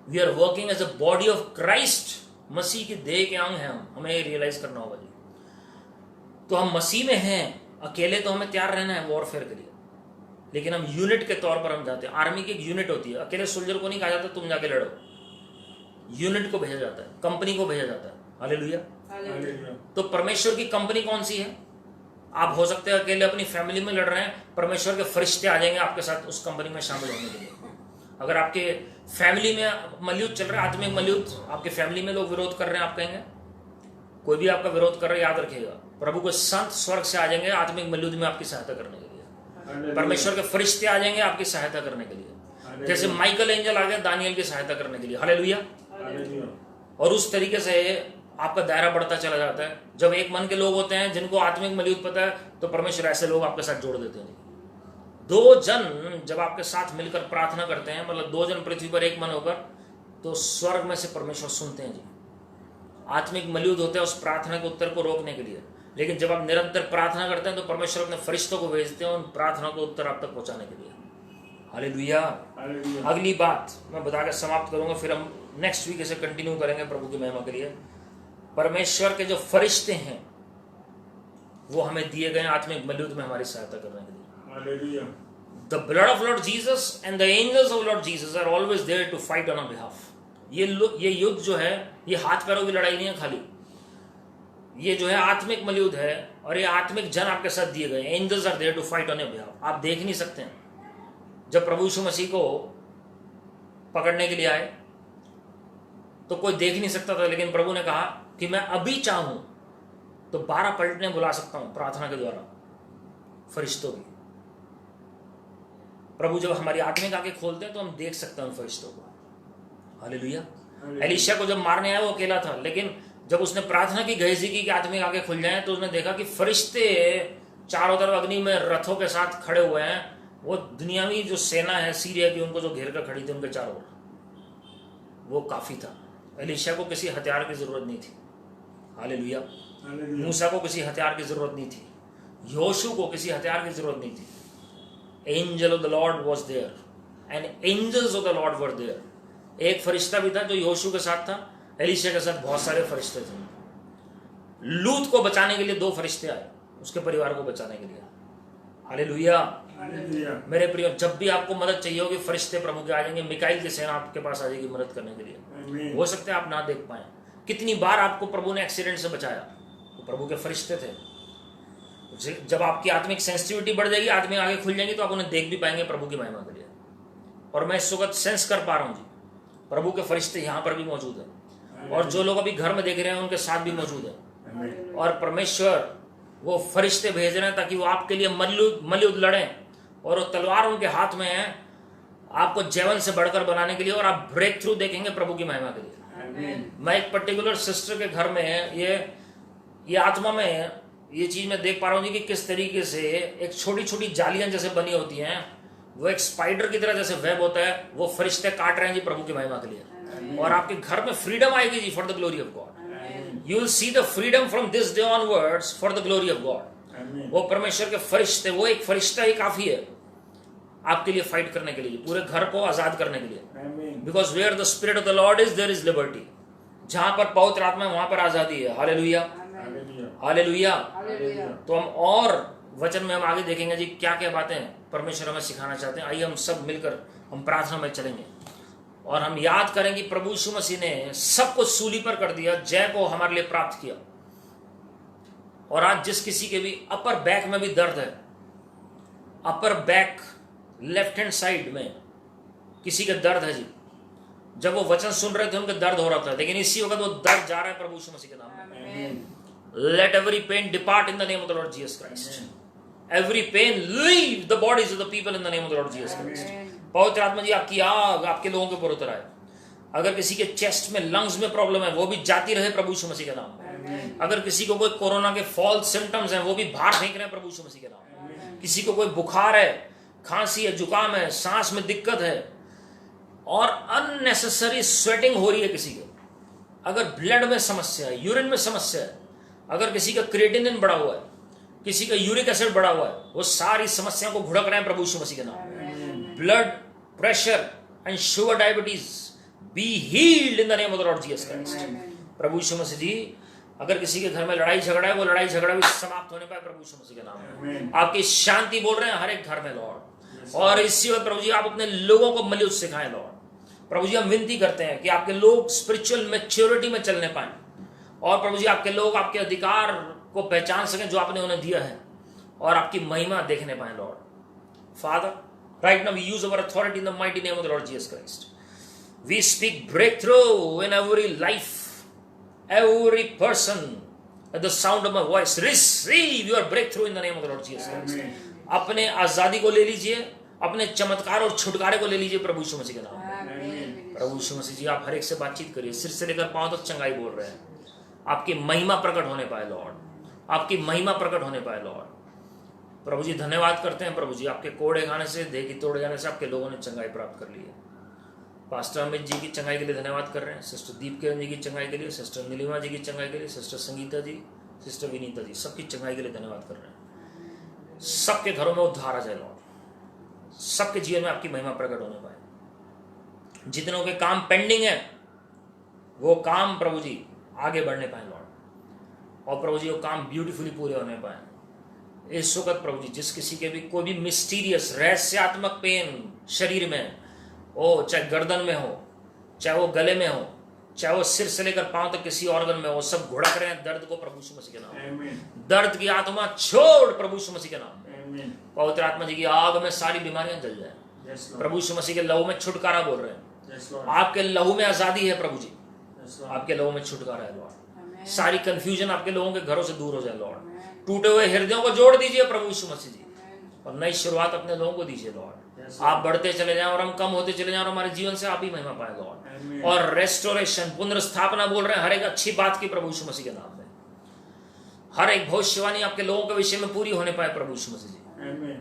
We are working as a body of Christ, मसीह की देह के अंग हैं हम, हमें रियलाइज करना होगा जी। तो हम मसीह में हैं, अकेले तो हमें तैयार रहना है वॉरफेयर के लिए, लेकिन हम यूनिट के तौर पर हम जाते हैं। आर्मी की एक यूनिट होती है, अकेले सोल्जर को नहीं कहा जाता तुम जाके लड़ो, यूनिट को भेजा जाता है, कंपनी को भेजा जाता है। हालेलुया। तो परमेश्वर की कंपनी कौन सी है? आप हो सकते हैं अकेले अपनी फैमिली में लड़ रहे हैं, परमेश्वर के फरिश्ते आ जाएंगे आपके साथ उस कंपनी में शामिल होने के लिए। अगर आपके फैमिली में मल्लयुद्ध चल रहा है, आत्मिक मल्लयुद्ध, आपके फैमिली में लोग विरोध कर रहे हैं, आप कहेंगे कोई भी आपका विरोध कर रहा है, याद रखिएगा प्रभु के संत स्वर्ग से आ जाएंगे आत्मिक मल्लयुद्ध में आपकी सहायता करने के लिए। परमेश्वर के फरिश्ते आ जाएंगे आपकी सहायता करने के लिए, जैसे माइकल एंजल आ गया दानियल की सहायता करने के लिए। हालेलुया। और उस तरीके से आपका दायरा बढ़ता चला जाता है। जब एक मन के लोग होते हैं जिनको आत्मिक मल्लयुद्ध पता है, तो परमेश्वर ऐसे लोग आपके साथ जोड़ देते हैं। दो जन जब आपके साथ मिलकर प्रार्थना करते हैं, मतलब दो जन पृथ्वी पर एक मन होकर, तो स्वर्ग में से परमेश्वर सुनते हैं जी। आत्मिक मल्लयुद्ध होते हैं उस प्रार्थना के उत्तर को रोकने के लिए, लेकिन जब आप निरंतर प्रार्थना करते हैं तो परमेश्वर अपने फरिश्तों को भेजते हैं उन प्रार्थना को उत्तर आप तक पहुंचाने के लिए। हालेलुया। अगली बात मैं बता के समाप्त करूंगा, फिर हम नेक्स्ट वीक इसे कंटिन्यू करेंगे प्रभु की महिमा के लिए। परमेश्वर के जो फरिश्ते हैं वो हमें दिए गए आत्मिक मल्लयुद्ध में हमारी सहायता करने के लिए। The blood of Lord Jesus and the angels of Lord Jesus are always there to fight on our behalf. ये युद्ध जो है, ये हाथ पैरों की लड़ाई नहीं है खाली, ये जो है आत्मिक मल्लयुद्ध है, और ये आत्मिक जन आपके साथ दिए गए। Angels are there to fight on your behalf. आप देख नहीं सकते हैं। जब प्रभु यीशु मसीह को पकड़ने के लिए आए तो कोई देख नहीं सकता था, लेकिन प्रभु ने कहा कि मैं अभी चाहूं तो 12 पलटने बुला सकता हूं प्रार्थना के द्वारा फरिश्तों की। प्रभु जब हमारी आत्मिक आंखें खोलते हैं तो हम देख सकते हैं उन फरिश्तों को। हालेलुया। एलीशा को जब मारने आया वो अकेला था, लेकिन जब उसने प्रार्थना की गहजी की कि आत्मिक आंखें खुल जाएं, तो उसने देखा कि फरिश्ते चारों तरफ अग्नि में रथों के साथ खड़े हुए हैं। वो दुनियावी जो सेना है सीरिया की, उनको जो घेर कर खड़ी थी उनके चारों ओर, वो काफी था। एलीशा को किसी हथियार की जरूरत नहीं थी। हालेलुया। मूसा को किसी हथियार की जरूरत नहीं थी, योशू को किसी हथियार की जरूरत नहीं थी। Angel of the Lord was there and angels of the Lord were there. एक फरिश्ता भी था जो योशू के साथ था, एलीशा के साथ बहुत सारे फरिश्ते थे। लूत को बचाने के लिए 2 फरिश्ते आए, उसके परिवार को बचाने के लिए। हालेलुया। मेरे प्रियो, जब भी आपको मदद चाहिए होगी फरिश्ते प्रभु के आ जाएंगे। मिकाइल की सेना आपके पास आ जाएगी मदद करने के लिए। हो सकता है आप ना देख पाए, कितनी बार आपको प्रभु ने एक्सीडेंट से बचाया, तो प्रभु के फरिश्ते थे। जब आपकी आत्मिक सेंसिटिविटी बढ़ जाएगी, आत्मिक आगे खुल जाएंगी, तो आप उन्हें देख भी पाएंगे प्रभु की महिमा के लिए। और मैं इस वक्त सेंस कर पा रहा हूँ जी, प्रभु के फरिश्ते यहाँ पर भी मौजूद है, और जो लोग अभी घर में देख रहे हैं उनके साथ भी मौजूद है। और परमेश्वर वो फरिश्ते भेज रहे हैं ताकि वो आपके लिए मल्लयुद्ध लड़ें, और वो तलवार उनके हाथ में है आपको जीवन से बढ़कर बनाने के लिए, और आप ब्रेक थ्रू देखेंगे प्रभु की महिमा के लिए। मैं एक पर्टिकुलर सिस्टर के घर में ये आत्मा में ये चीज मैं देख पा रहा हूँ जी कि किस तरीके से एक छोटी छोटी जालियां जैसे बनी होती हैं, वो एक स्पाइडर की तरह जैसे वेब होता है, वो फरिश्ते काट रहे हैं जी प्रभु की महिमा के लिए, और आपके घर में फ्रीडम आएगी जी for the glory of God. You will see the freedom from this day onwards for the glory of God. वो परमेश्वर के फरिश्ते, वो एक फरिश्ता ही काफी है आपके लिए फाइट करने के लिए, पूरे घर को आजाद करने के लिए। Because where the spirit of the Lord is there is liberty. जहां पर पवित्र आत्मा है वहां पर आजादी है। Hallelujah, hallelujah. तो हम और वचन में हम आगे देखेंगे जी क्या क्या बातें परमेश्वर हमें सिखाना चाहते हैं। आइए हम सब मिलकर हम प्रार्थना में चलेंगे और हम याद करें कि प्रभु यीशु मसीह ने सब कुछ सूली पर कर दिया, जय को हमारे लिए प्राप्त किया। और आज जिस किसी के भी अपर बैक में भी दर्द है, upper back left hand side में किसी के दर्द है जी, जब वो वचन सुन रहे थे उनके दर्द हो रहा था, लेकिन इसी वक्त वो दर्द जा रहा है प्रभु यीशु मसीह के नाम में। Let every pain depart in the name of the Lord Jesus Christ. Every pain leave the bodies of the people in the name of the Lord Jesus Christ. पवित्र आत्मा जी आपकी आग आपके लोगों के ऊपर उतर आए। अगर किसी के चेस्ट में, लंग्स में प्रॉब्लम है, वो भी जाती रहे प्रभु यीशु मसीह के नाम में। अगर किसी को कोई कोरोना के फॉल्स सिम्टम्स हैं, वो भी बाहर फेंक रहे हैं प्रभु यीशु मसीह के नाम में। किसी को कोई बुखार है, खांसी है, जुकाम है, सांस में दिक्कत है और अननेसेसरी स्वेटिंग हो रही है किसी को, अगर ब्लड में समस्या है, यूरिन में समस्या है, अगर किसी का क्रिएटिनिन बढ़ा हुआ है, किसी का यूरिक एसिड बढ़ा हुआ है, वो सारी समस्याओं को भुड़क रहे हैं प्रभु यीशु मसीह के नाम में। Blood pressure and sugar diabetes be healed in the name of the Lord Jesus Christ. प्रभु यीशु मसीह जी, अगर किसी के घर में लड़ाई झगड़ा है, वो लड़ाई झगड़ा भी समाप्त होने पाए प्रभु यीशु मसीह के नाम में। आपकी शांति बोल रहे हैं हर एक घर में लॉर्ड। और इसी वक्त प्रभु जी आप अपने लोगों को मलयूद सिखाएं लॉर्ड। प्रभु जी हम विनती करते हैं कि आपके लोग स्पिरिचुअल मैच्योरिटी में चलने पाए, और प्रभु जी आपके लोग आपके अधिकार को पहचान सकें जो आपने उन्हें दिया है, और आपकी महिमा देखने पाए Lord. Father, right now we use our authority in the mighty name of the Lord Jesus Christ. We speak breakthrough in every life, every person at the sound of my voice. Receive your breakthrough in the name of the Lord Jesus Christ. अपने आजादी को ले लीजिए, अपने चमत्कार और छुटकारे को ले लीजिए प्रभु यीशु मसीह के नाम में। प्रभु यीशु मसीह जी आप हर एक से बातचीत करिए, सिर से लेकर पांव तक चंगाई बोल रहे हैं। आपकी महिमा प्रकट होने पाए लॉर्ड, आपकी महिमा प्रकट होने पाए लॉर्ड। प्रभु जी धन्यवाद करते हैं प्रभु जी, आपके कोड़े खाने से, देह की तोड़े जाने से आपके लोगों ने चंगाई प्राप्त कर ली है। पास्टर अमित जी की चंगाई के लिए धन्यवाद कर रहे हैं, सिस्टर दीप किरण जी की चंगाई के लिए, सिस्टर नीलिमा जी की चंगाई के लिए, सिस्टर संगीता जी, सिस्टर विनीता जी, सबकी चंगाई के लिए धन्यवाद कर रहे हैं। सबके घरों में उद्धार आ जाए लॉर्ड, सबके जीवन में आपकी महिमा प्रकट होने पाए। जितनों के काम पेंडिंग है वो काम प्रभु जी आगे बढ़ने पाए लॉर्ड, और प्रभु जी वो काम ब्यूटीफुली पूरे होने पाए इस वक्त। प्रभु जी जिस किसी के भी कोई भी मिस्टीरियस रहस्यात्मक पेन शरीर में हो, चाहे गर्दन में हो, चाहे वो गले में हो, चाहे वो सिर से लेकर पांव तक किसी ऑर्गन में हो, सब घुड़क रहे हैं दर्द को प्रभु यीशु मसीह के नाम में। दर्द की आत्मा छोड़ प्रभु यीशु मसीह के नाम में। पवित्र आत्मा जी की आग में सारी बीमारियां जल जाए। प्रभु यीशु मसीह के लहू में छुटकारा बोल रहे हैं, आपके लहू में आजादी है प्रभु जी, आपके लहू में छुटकारा है लॉर्ड। सारी कंफ्यूजन आपके लोगों के घरों से दूर हो जाए लॉर्ड। टूटे हुए हृदयों को जोड़ दीजिए प्रभु यीशु मसीह जी, और नई शुरुआत अपने लोगों को दीजिए लॉर्ड। आप बढ़ते चले जाएं और हम कम होते चले जाएं, और हमारे जीवन से आप ही महिमा पाए लॉर्ड। और रेस्टोरेशन, पुनर्स्थापना बोल रहे हैं हर एक अच्छी बात की प्रभु यीशु मसीह के नाम में। हर एक भविष्यवाणी आपके लोगों के विषय में पूरी होने पाए प्रभु यीशु मसीह जी।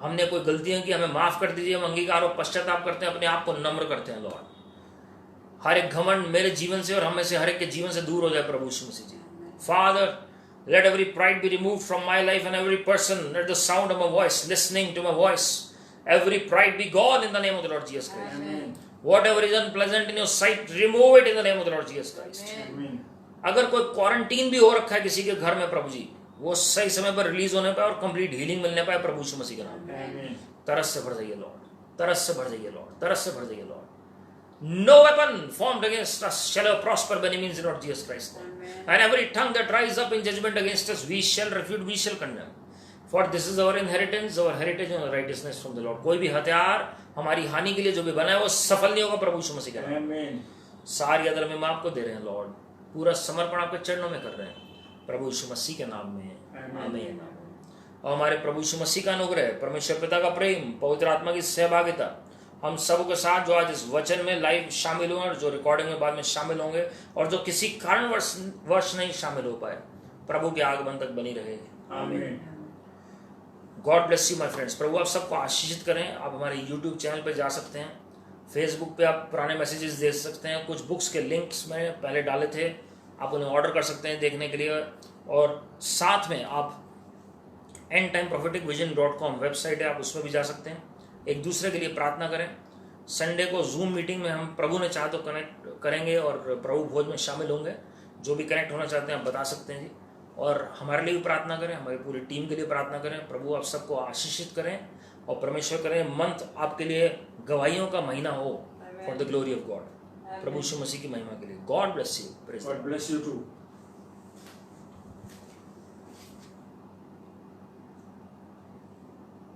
हमने कोई गलतियां की, हमें माफ कर दीजिए। हम अंगीकार और पश्चाताप करते हैं, अपने आप को नम्र करते हैं लॉर्ड। हर एक घमंड मेरे जीवन से और हमें से हर एक के जीवन से दूर हो जाए प्रभु यीशु मसीह जी। Father, let every pride be removed from my life, and every person at the sound of my voice, listening to my voice, every pride be gone in the name of the Lord Jesus Christ. Amen. Whatever is unpleasant in your sight, remove it in the name of the Lord Jesus Christ. Amen. अगर कोई क्वारंटीन भी हो रखा है किसी के घर में प्रभु जी, वो सही समय पर रिलीज होने पाए और कंप्लीट हीलिंग मिलने पाए प्रभु यीशु मसीह के नाम में। तरस से भर जाइए लॉर्ड, तरस से भर जाइए लॉर्ड, तरस से भर जाइए Lord. No weapon formed against us shall ever prosper by any means in Lord Jesus Christ. And every tongue that rises up in judgment against us, we shall refute, we shall condemn. For this is our inheritance, our heritage and our righteousness from the Lord. कोई भी हथियार हमारी हानि के लिए जो भी बना है वो सफल नहीं होगा प्रभु यीशु मसीह के नाम में। सारी अदर में आपको दे रहे हैं लॉर्ड, पूरा समर्पण आपके चरणों में कर रहे हैं प्रभु यीशु मसीह के नाम में। आमीन। और हमारे प्रभु यीशु मसीह का अनुग्रह, परमेश्वर पिता का प्रेम, पवित्र आत्मा की सहभागिता हम सब के साथ जो आज इस वचन में लाइव शामिल हुए और जो रिकॉर्डिंग में बाद में शामिल होंगे और जो किसी कारणवश नहीं शामिल हो पाए, प्रभु के आगमन तक बनी रहेगी। आमीन। God bless you my friends. प्रभु आप सबको आशीषित करें। आप हमारे यूट्यूब चैनल पर जा सकते हैं, फेसबुक पे आप पुराने मैसेजेस देख सकते हैं, कुछ बुक्स के लिंक्स मैंने पहले डाले थे, आप उन्हें ऑर्डर कर सकते हैं देखने के लिए। और साथ में आप endtimeprophecvision.com वेबसाइट है, आप उसमें भी जा सकते हैं। एक दूसरे के लिए प्रार्थना करें। संडे को जूम मीटिंग में हम प्रभु ने चाहा तो कनेक्ट करेंगे और प्रभु भोज में शामिल होंगे। जो भी कनेक्ट होना चाहते हैं आप बता सकते हैं जी। और हमारे लिए भी प्रार्थना करें, हमारी पूरी टीम के लिए प्रार्थना करें। प्रभु आप सबको आशीषित करें और परमेश्वर करें मंथ आपके लिए गवाहियों का महीना हो for the glory of God, प्रभु यीशु मसीह की महिमा के लिए। God bless you. God bless you too.